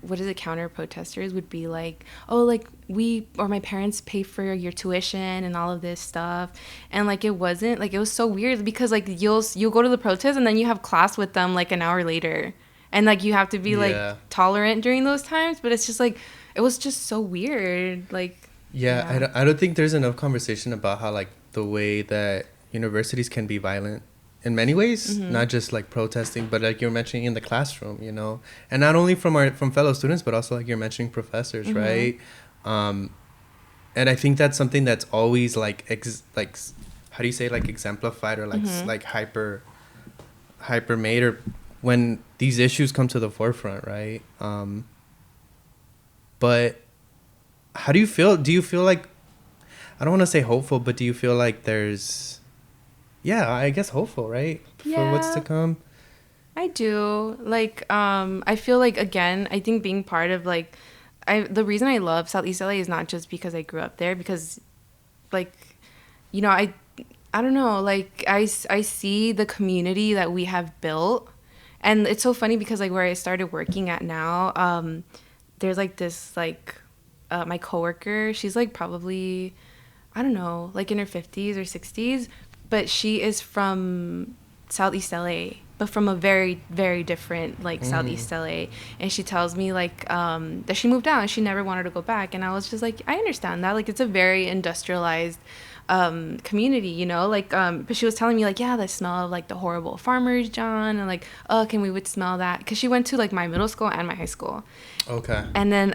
what is it, counter protesters would be like, oh, like my parents pay for your tuition and all of this stuff. And like it wasn't like, it was so weird because like you'll go to the protest, and then you have class with them like an hour later, and like you have to be like tolerant during those times. But it's just like, it was just so weird. Like I don't think there's enough conversation about how like the way that universities can be violent in many ways, not just like protesting, but like you're mentioning in the classroom, you know, and not only from fellow students, but also like you're mentioning professors, right? And I think that's something that's always like how do you say, like exemplified, or like like hyper made, or when these issues come to the forefront, right? But how do you feel? Do you feel like, I don't want to say hopeful, but do you feel like there's, I guess hopeful, right? For what's to come? I do. Like, I feel like, again, I think being part of like, the reason I love Southeast LA is not just because I grew up there, because like, you know, I don't know, like I see the community that we have built. And it's so funny because like where I started working at now, there's like this like, my coworker, she's like probably, I don't know, like in her 50s or 60s, but she is from Southeast LA, but from a very, very different like Southeast LA. And she tells me like that she moved out and she never wanted to go back. And I was just like, I understand that. Like it's a very industrialized community, you know, like, but she was telling me like, yeah, the smell of like the horrible farmers john, and like, oh, can we would smell that, because she went to like my middle school and my high school. Okay. And then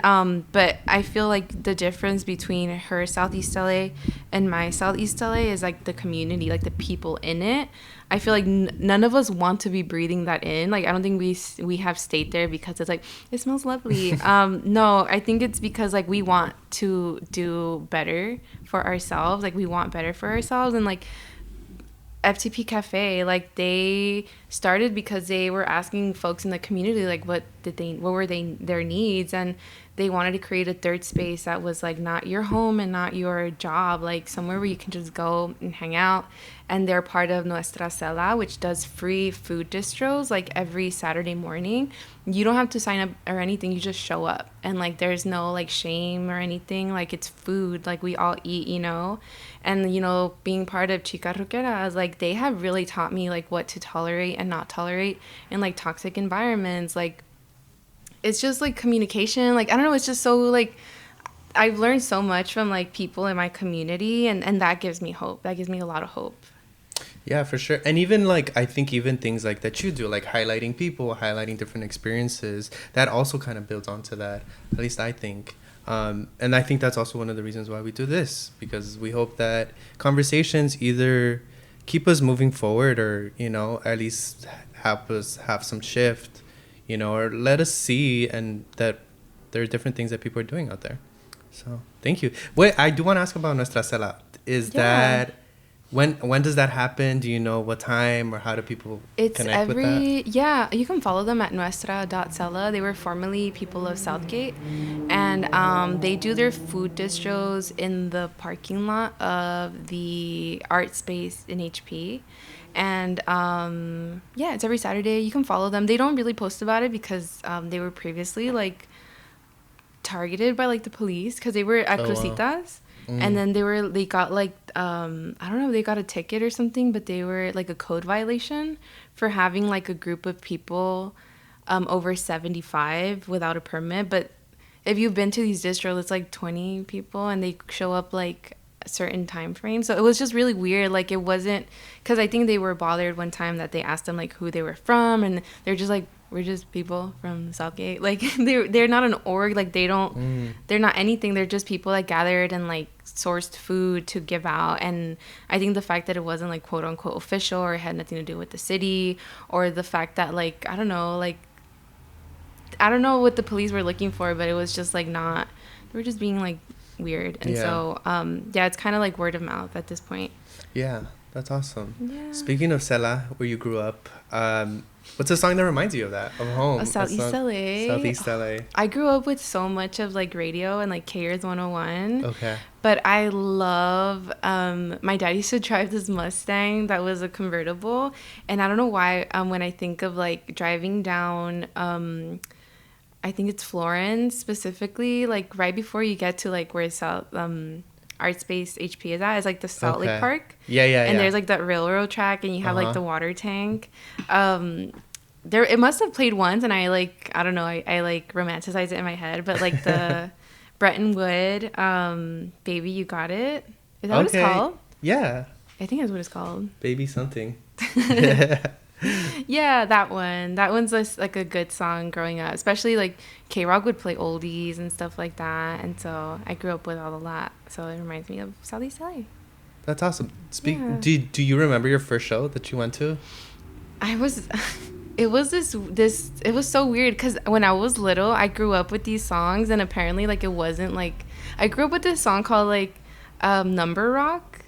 but I feel like the difference between her Southeast LA and my Southeast LA is like the community, like the people in it. I feel like none of us want to be breathing that in. Like, I don't think we have stayed there because it's like, it smells lovely. No, I think it's because like we want to do better for ourselves. Like, we want better for ourselves. And like FTP Cafe, like, they started because they were asking folks in the community like what were their needs, and they wanted to create a third space that was like not your home and not your job, like somewhere where you can just go and hang out. And they're part of Nuestra Cela, which does free food distros like every Saturday morning. You don't have to sign up or anything, you just show up, and like there's no like shame or anything. Like, it's food, like we all eat, you know. And, you know, being part of Chica Roqueras, like, they have really taught me like what to tolerate and not tolerate in like toxic environments. Like, it's just like communication, like, I don't know, it's just so like, I've learned so much from like people in my community, and that gives me hope. That gives me a lot of hope. Yeah, for sure. And even like, I think even things like that you do, like highlighting people, highlighting different experiences, that also kind of builds onto that, at least I think. And I think that's also one of the reasons why we do this, because we hope that conversations either keep us moving forward, or, you know, at least help us have some shift, you know, or let us see and that there are different things that people are doing out there. So thank you. Wait, I do want to ask about Nuestra Cela. Is that when does that happen? Do you know what time, or how do people connect with that? Yeah, you can follow them at nuestra.cela. They were formerly people of Southgate, and they do their food distros in the parking lot of the art space in HP. And yeah, it's every Saturday. You can follow them. They don't really post about it because they were previously like targeted by like the police because they were at Crucitas. Wow. And then they got like I don't know, they got a ticket or something, but they were like a code violation for having like a group of people over 75 without a permit. But if you've been to these distros, it's like 20 people and they show up like a certain time frame. So it was just really weird. Like, it wasn't, because I think they were bothered one time that they asked them like who they were from, and they're just like, we're just people from Southgate. Like, they're not an org. Like, they're not anything. They're just people that gathered and like sourced food to give out. And I think the fact that it wasn't like quote unquote official, or it had nothing to do with the city, or the fact that like, I don't know what the police were looking for, but it was just like not, they were just being like weird. And so yeah, it's kind of like word of mouth at this point. Yeah, that's awesome. Yeah. Speaking of Cela, where you grew up, what's a song that reminds you of that, of home? Southeast LA. Southeast LA. I grew up with so much of like radio and like KR's 101. Okay. But I love, my dad used to drive this Mustang that was a convertible. And I don't know why, when I think of like driving down, I think it's Florence specifically, like right before you get to like where South, Art Space HP is at, is like the Salt Lake Park. Yeah. And there's like that railroad track, and you have like the water tank. There, it must have played once, and I like, I don't know, I like romanticize it in my head, but like the Bretton Wood, Baby You Got It. Is that what it's called? Yeah. I think that's what it's called. Baby something. Yeah, that one. That one's just like a good song growing up. Especially like K-Rock would play oldies and stuff like that. And so I grew up with all of that. So it reminds me of Southeast LA. That's awesome. Do you remember your first show that you went to? It was so weird because when I was little, I grew up with these songs, and apparently like it wasn't like, I grew up with this song called like Number Rock.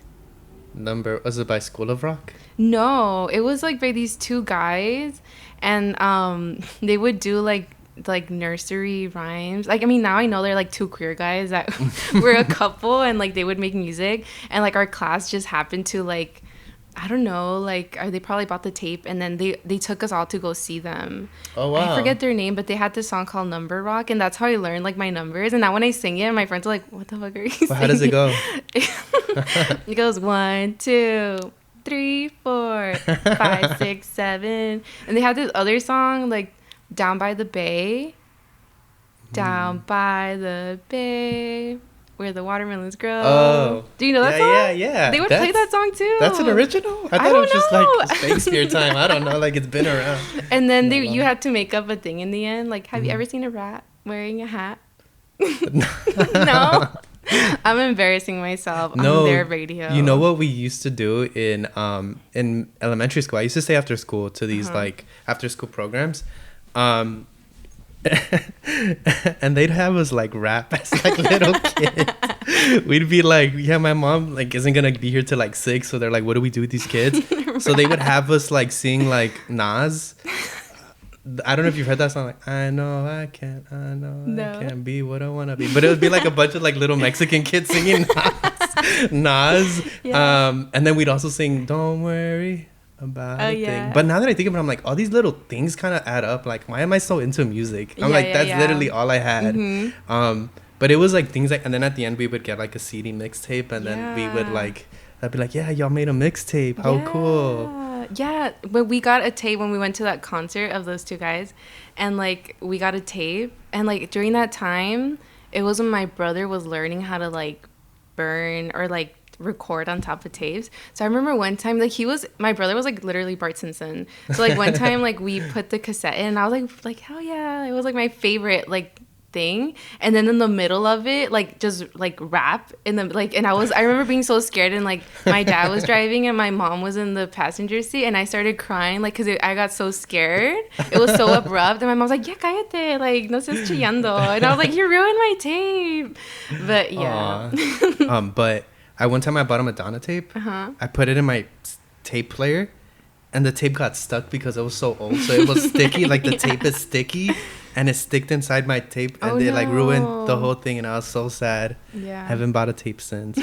Was it by School of Rock? No, it was like by these two guys, and they would do like nursery rhymes. Like, I mean, now I know they're like two queer guys that were a couple, and like they would make music, and like our class just happened to like, I don't know, like, they probably bought the tape, and then they took us all to go see them. Oh, wow. I forget their name, but they had this song called Number Rock, and that's how I learned, like, my numbers. And now when I sing it, my friends are like, what the fuck are you singing? How does it go? It goes 1, 2, 3, 4, 5, 6, 7. And they had this other song, like, Down by the Bay. Down by the bay. Where the watermelons grow. Oh. Do you know that yeah, song? Yeah, yeah. They would play that song too. That's an original? I thought it was just like Shakespeare time. I don't know. Like it's been around. And then you had to make up a thing in the end. Like, have you ever seen a rat wearing a hat? No. I'm embarrassing myself on their radio. You know what we used to do in elementary school? I used to stay after school to these like after school programs. And they'd have us like rap as like little kids. We'd be like, yeah, my mom like isn't gonna be here till like 6, so they're like, what do we do with these kids? So they would have us like sing like Nas. I don't know if you've heard that song, like I know I can't I can't be what I wanna be, but it would be like a bunch of like little Mexican kids singing Nas. Yeah. And then we'd also sing Don't Worry About a Thing. But now that I think about it, I'm like, all these little things kind of add up. Like, why am I so into music? I'm like, that's literally all I had. But it was like things like, and then at the end we would get like a CD mixtape, and then we would like, I'd be like, yeah, y'all made a mixtape. How cool. Yeah, but we got a tape when we went to that concert of those two guys, and like we got a tape, and like during that time, it was when my brother was learning how to like burn or like record on top of tapes. So I remember one time, like my brother was like literally Bart Simpson. So like one time, like we put the cassette in, and I was like hell yeah, it was like my favorite like thing. And then in the middle of it, like just like rap in the like, and I remember being so scared, and like my dad was driving and my mom was in the passenger seat, and I started crying like because I got so scared. It was so abrupt, and my mom was like, yeah, cállate, like no estés chillando, and I was like, you ruined my tape. But yeah. But one time I bought a Madonna tape. I put it in my tape player, and the tape got stuck because it was so old, so it was sticky. Like the tape is sticky, and it sticked inside my tape, and it like ruined the whole thing, and I was so sad. Yeah, haven't bought a tape since.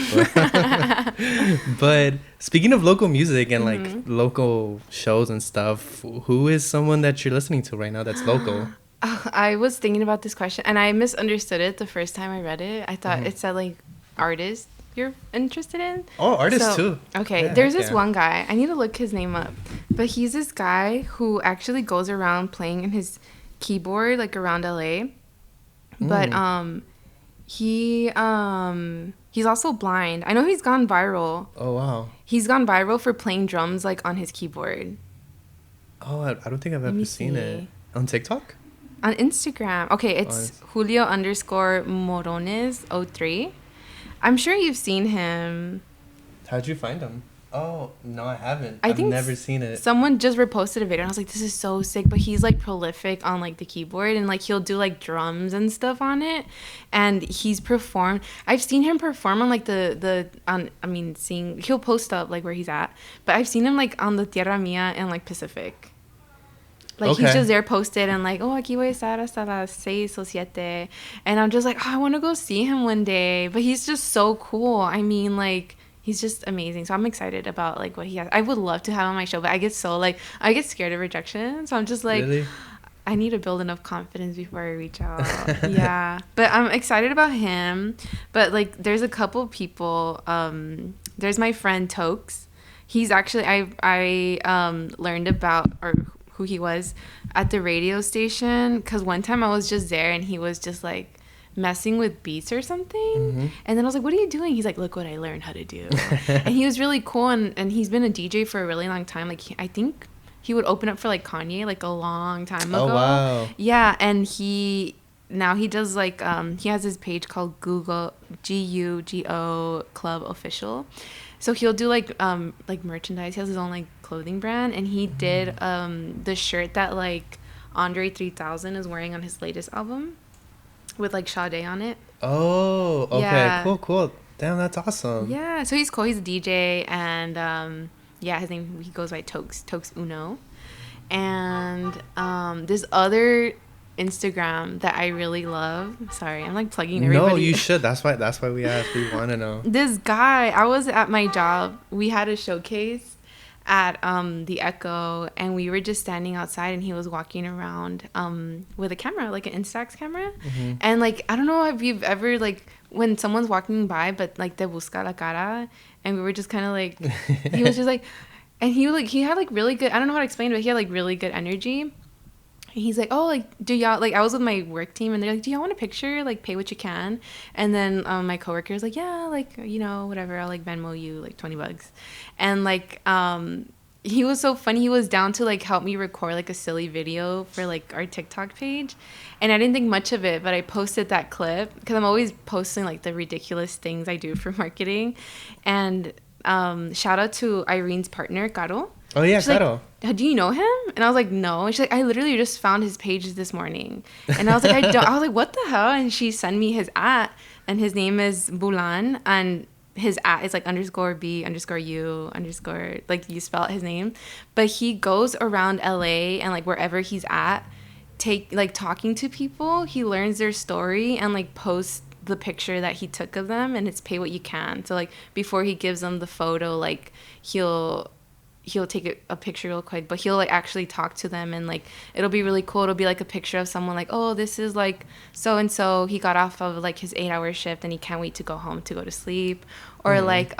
But speaking of local music and like local shows and stuff, who is someone that you're listening to right now that's local? I was thinking about this question, and I misunderstood it the first time I read it. I thought it said like artist you're interested in. Oh, artists too. Okay, there's this one guy. I need to look his name up. But he's this guy who actually goes around playing in his keyboard like around LA. But he's also blind. I know he's gone viral. Oh wow. He's gone viral for playing drums like on his keyboard. Oh, I don't think I've ever seen it. On TikTok? On Instagram. Okay, it's Julio_Morones03. I'm sure you've seen him. How'd you find him? Oh, no, I haven't. I've never seen it. Someone just reposted a video, and I was like, this is so sick. But he's like prolific on like the keyboard, and like he'll do like drums and stuff on it. And he's performed. I've seen him perform on like he'll post up like where he's at. But I've seen him like on the Tierra Mia and like Pacific. Like, he's just there posted and like, oh, aquí voy a estar hasta las 6 o 7. And I'm just like, oh, I want to go see him one day. But he's just so cool. I mean, like, he's just amazing. So I'm excited about, like, what he has. I would love to have him on my show, but I get scared of rejection. So I'm just like, really? I need to build enough confidence before I reach out. Yeah. But I'm excited about him. But, like, there's a couple people. There's my friend Tokes. He's actually, I learned about, or who he was at the radio station, because one time I was just there and he was just like messing with beats or something, and then I was like, what are you doing? He's like, look what I learned how to do. And he was really cool, and he's been a DJ for a really long time. Like I think he would open up for like Kanye like a long time ago. Oh wow. Yeah. And he does like he has his page called Gugo Club Official. So he'll do like merchandise. He has his own like clothing brand, and he did the shirt that like Andre 3000 is wearing on his latest album with like Sade on it. Oh, okay. Yeah. Cool. Damn, that's awesome. Yeah, so he's cool. He's a DJ, and he goes by Tokes Uno. And this other Instagram that I really love. Sorry, I'm like plugging everybody. No, you should. That's why we asked. We want to know. This guy, I was at my job. We had a showcase at the Echo, and we were just standing outside, and he was walking around with a camera, like an Instax camera. And like, I don't know if you've ever like when someone's walking by, but like te busca la cara, and we were just kind of like, he was just like, and he had like really good, I don't know how to explain it, but he had like really good energy. And he's like, oh, like, do y'all, like, I was with my work team, and they're like, do y'all want a picture? Like, pay what you can. And then my coworker's like, yeah, like, whatever, I'll, like, Venmo you, like, $20. And, like, he was so funny. He was down to, like, help me record, like, a silly video for, like, our TikTok page. And I didn't think much of it, but I posted that clip because I'm always posting, like, the ridiculous things I do for marketing. And shout out to Irene's partner, Caro. Oh, yeah, She's Caro. like, do you know him? And I was like, no. And she's like, I literally just found his page this morning. And I was like, I don't. I was like, what the hell? And she sent me his @ and his name is Bulan, and his @ is like _B_U_, like you spell out his name. But he goes around LA and like wherever he's at, talking to people. He learns their story and like posts the picture that he took of them, and it's pay what you can. So like before he gives them the photo, like he'll take a picture real quick, but he'll like actually talk to them, and like it'll be really cool. It'll be like a picture of someone like, oh, this is like so and so, he got off of like his 8-hour shift and he can't wait to go home to go to sleep. Or like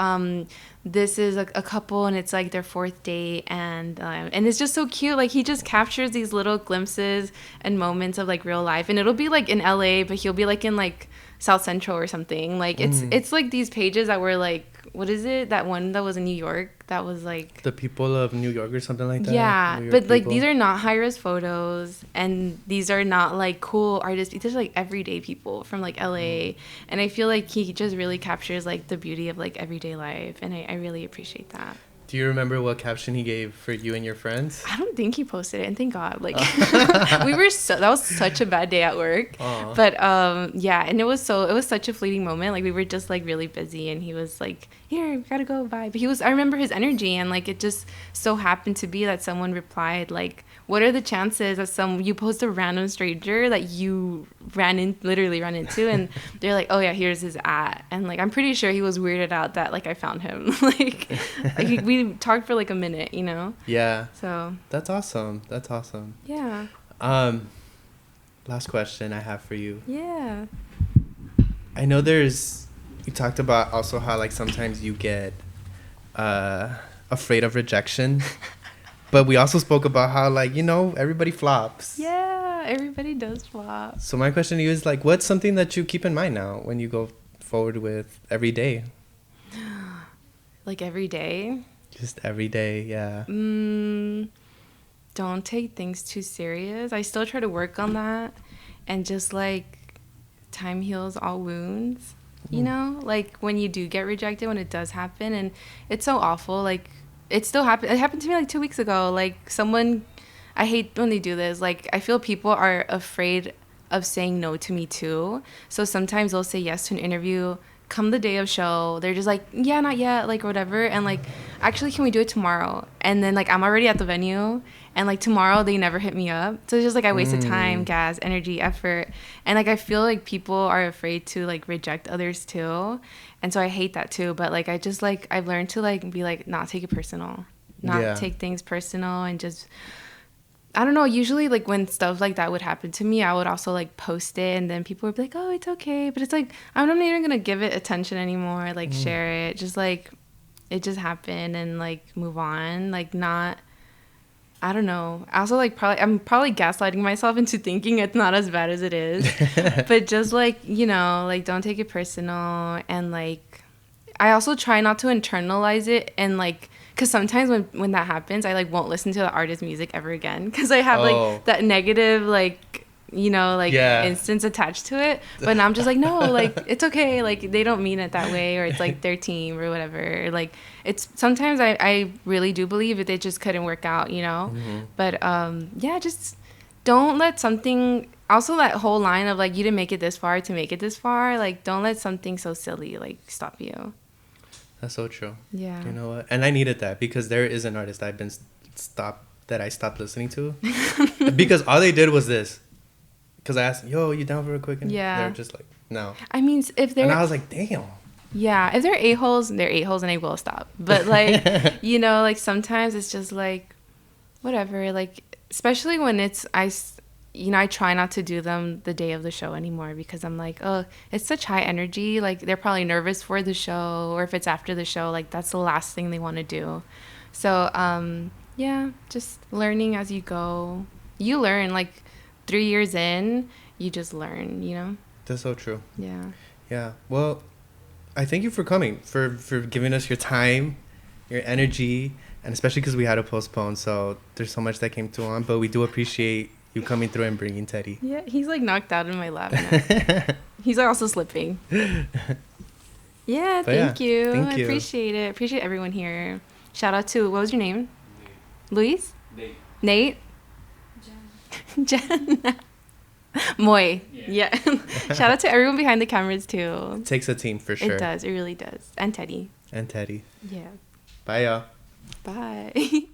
this is a couple and it's like their 4th date, and it's just so cute. Like he just captures these little glimpses and moments of like real life, and it'll be like in LA, but he'll be like in like South Central or something. Like it's like these pages that were like, what is it, that one that was in New York that was like the people of New York or something like that? Yeah, but like these are not high-res photos, and these are not like cool artists. These are like everyday people from like LA, and I feel like he just really captures like the beauty of like everyday life, and I really appreciate that. Do you remember what caption he gave for you and your friends? I don't think he posted it, and thank God. Like that was such a bad day at work. Aww. But yeah, and it was such a fleeting moment. Like we were just like really busy, and he was like, "Here, we gotta go, bye." But I remember his energy, and like it just so happened to be that someone replied like, what are the chances that you post a random stranger that you literally ran into, and they're like, oh yeah, here's his @ and like I'm pretty sure he was weirded out that like I found him. like we talked for like a minute, Yeah. So that's awesome. Yeah. Last question I have for you. Yeah. I know you talked about also how like sometimes you get afraid of rejection. But we also spoke about how, like, everybody flops. Yeah, everybody does flop. So my question to you is, like, what's something that you keep in mind now when you go forward with every day? Like every day? Just every day, yeah. Don't take things too serious. I still try to work on that. And just, like, time heals all wounds. Like, when you do get rejected, when it does happen. And it's so awful, like... It still happened. It happened to me like 2 weeks ago. Like I hate when they do this. Like I feel people are afraid of saying no to me too. So sometimes they'll say yes to an interview. Come the day of show, they're just like, yeah, not yet, like whatever. And like, actually, can we do it tomorrow? And then like I'm already at the venue, and like tomorrow they never hit me up. So it's just like I wasted time, gas, energy, effort, and like I feel like people are afraid to like reject others too. And so I hate that too. But like I just like I've learned to like be like not take it personal, take things personal, and just I don't know. Usually like when stuff like that would happen to me, I would also like post it, and then people would be like, oh, it's okay. But it's like I'm not even gonna give it attention anymore. Like share it, just like it just happened, and like move on. Like not. I don't know. Also, like, I'm probably gaslighting myself into thinking it's not as bad as it is. But just, like, like, don't take it personal. And, like, I also try not to internalize it. And, like, because sometimes when that happens, I, like, won't listen to the artist's music ever again. Because I have, like, that negative, like... instance attached to it. But now I'm just like, no, like, it's okay. Like, they don't mean it that way, or it's like their team or whatever. Like, it's sometimes I really do believe it just couldn't work out, But yeah, just don't let something. Also, that whole line of like, you didn't make it this far to make it this far. Like, don't let something so silly like stop you. That's so true. Yeah. You know what? And I needed that because there is an artist I stopped listening to because all they did was this. Because I asked, yo, you down for a quick? And they're just like, no. I mean, if they're... And I was like, damn. Yeah, if they're a-holes, they're a-holes and they will stop. But, like, like, sometimes it's just, like, whatever. Like, especially when I try not to do them the day of the show anymore because I'm like, oh, it's such high energy. Like, they're probably nervous for the show. Or if it's after the show, like, that's the last thing they want to do. So, yeah, just learning as you go. you learn, like 3 years in, you just learn, you know? That's so true. Yeah. Yeah. Well, I thank you for coming, for giving us your time, your energy, and especially because we had to postpone. So there's so much that came to on, but we do appreciate you coming through and bringing Teddy. Yeah, he's like knocked out in my lap now. He's also slipping. Yeah, thank you. Thank you. I appreciate it. Appreciate everyone here. Shout out to, what was your name? Luis? Nate? Jen. Moy. Yeah. Shout out to everyone behind the cameras too. It takes a team for sure. It does. It really does. And Teddy. And Teddy. Yeah. Bye, y'all. Bye.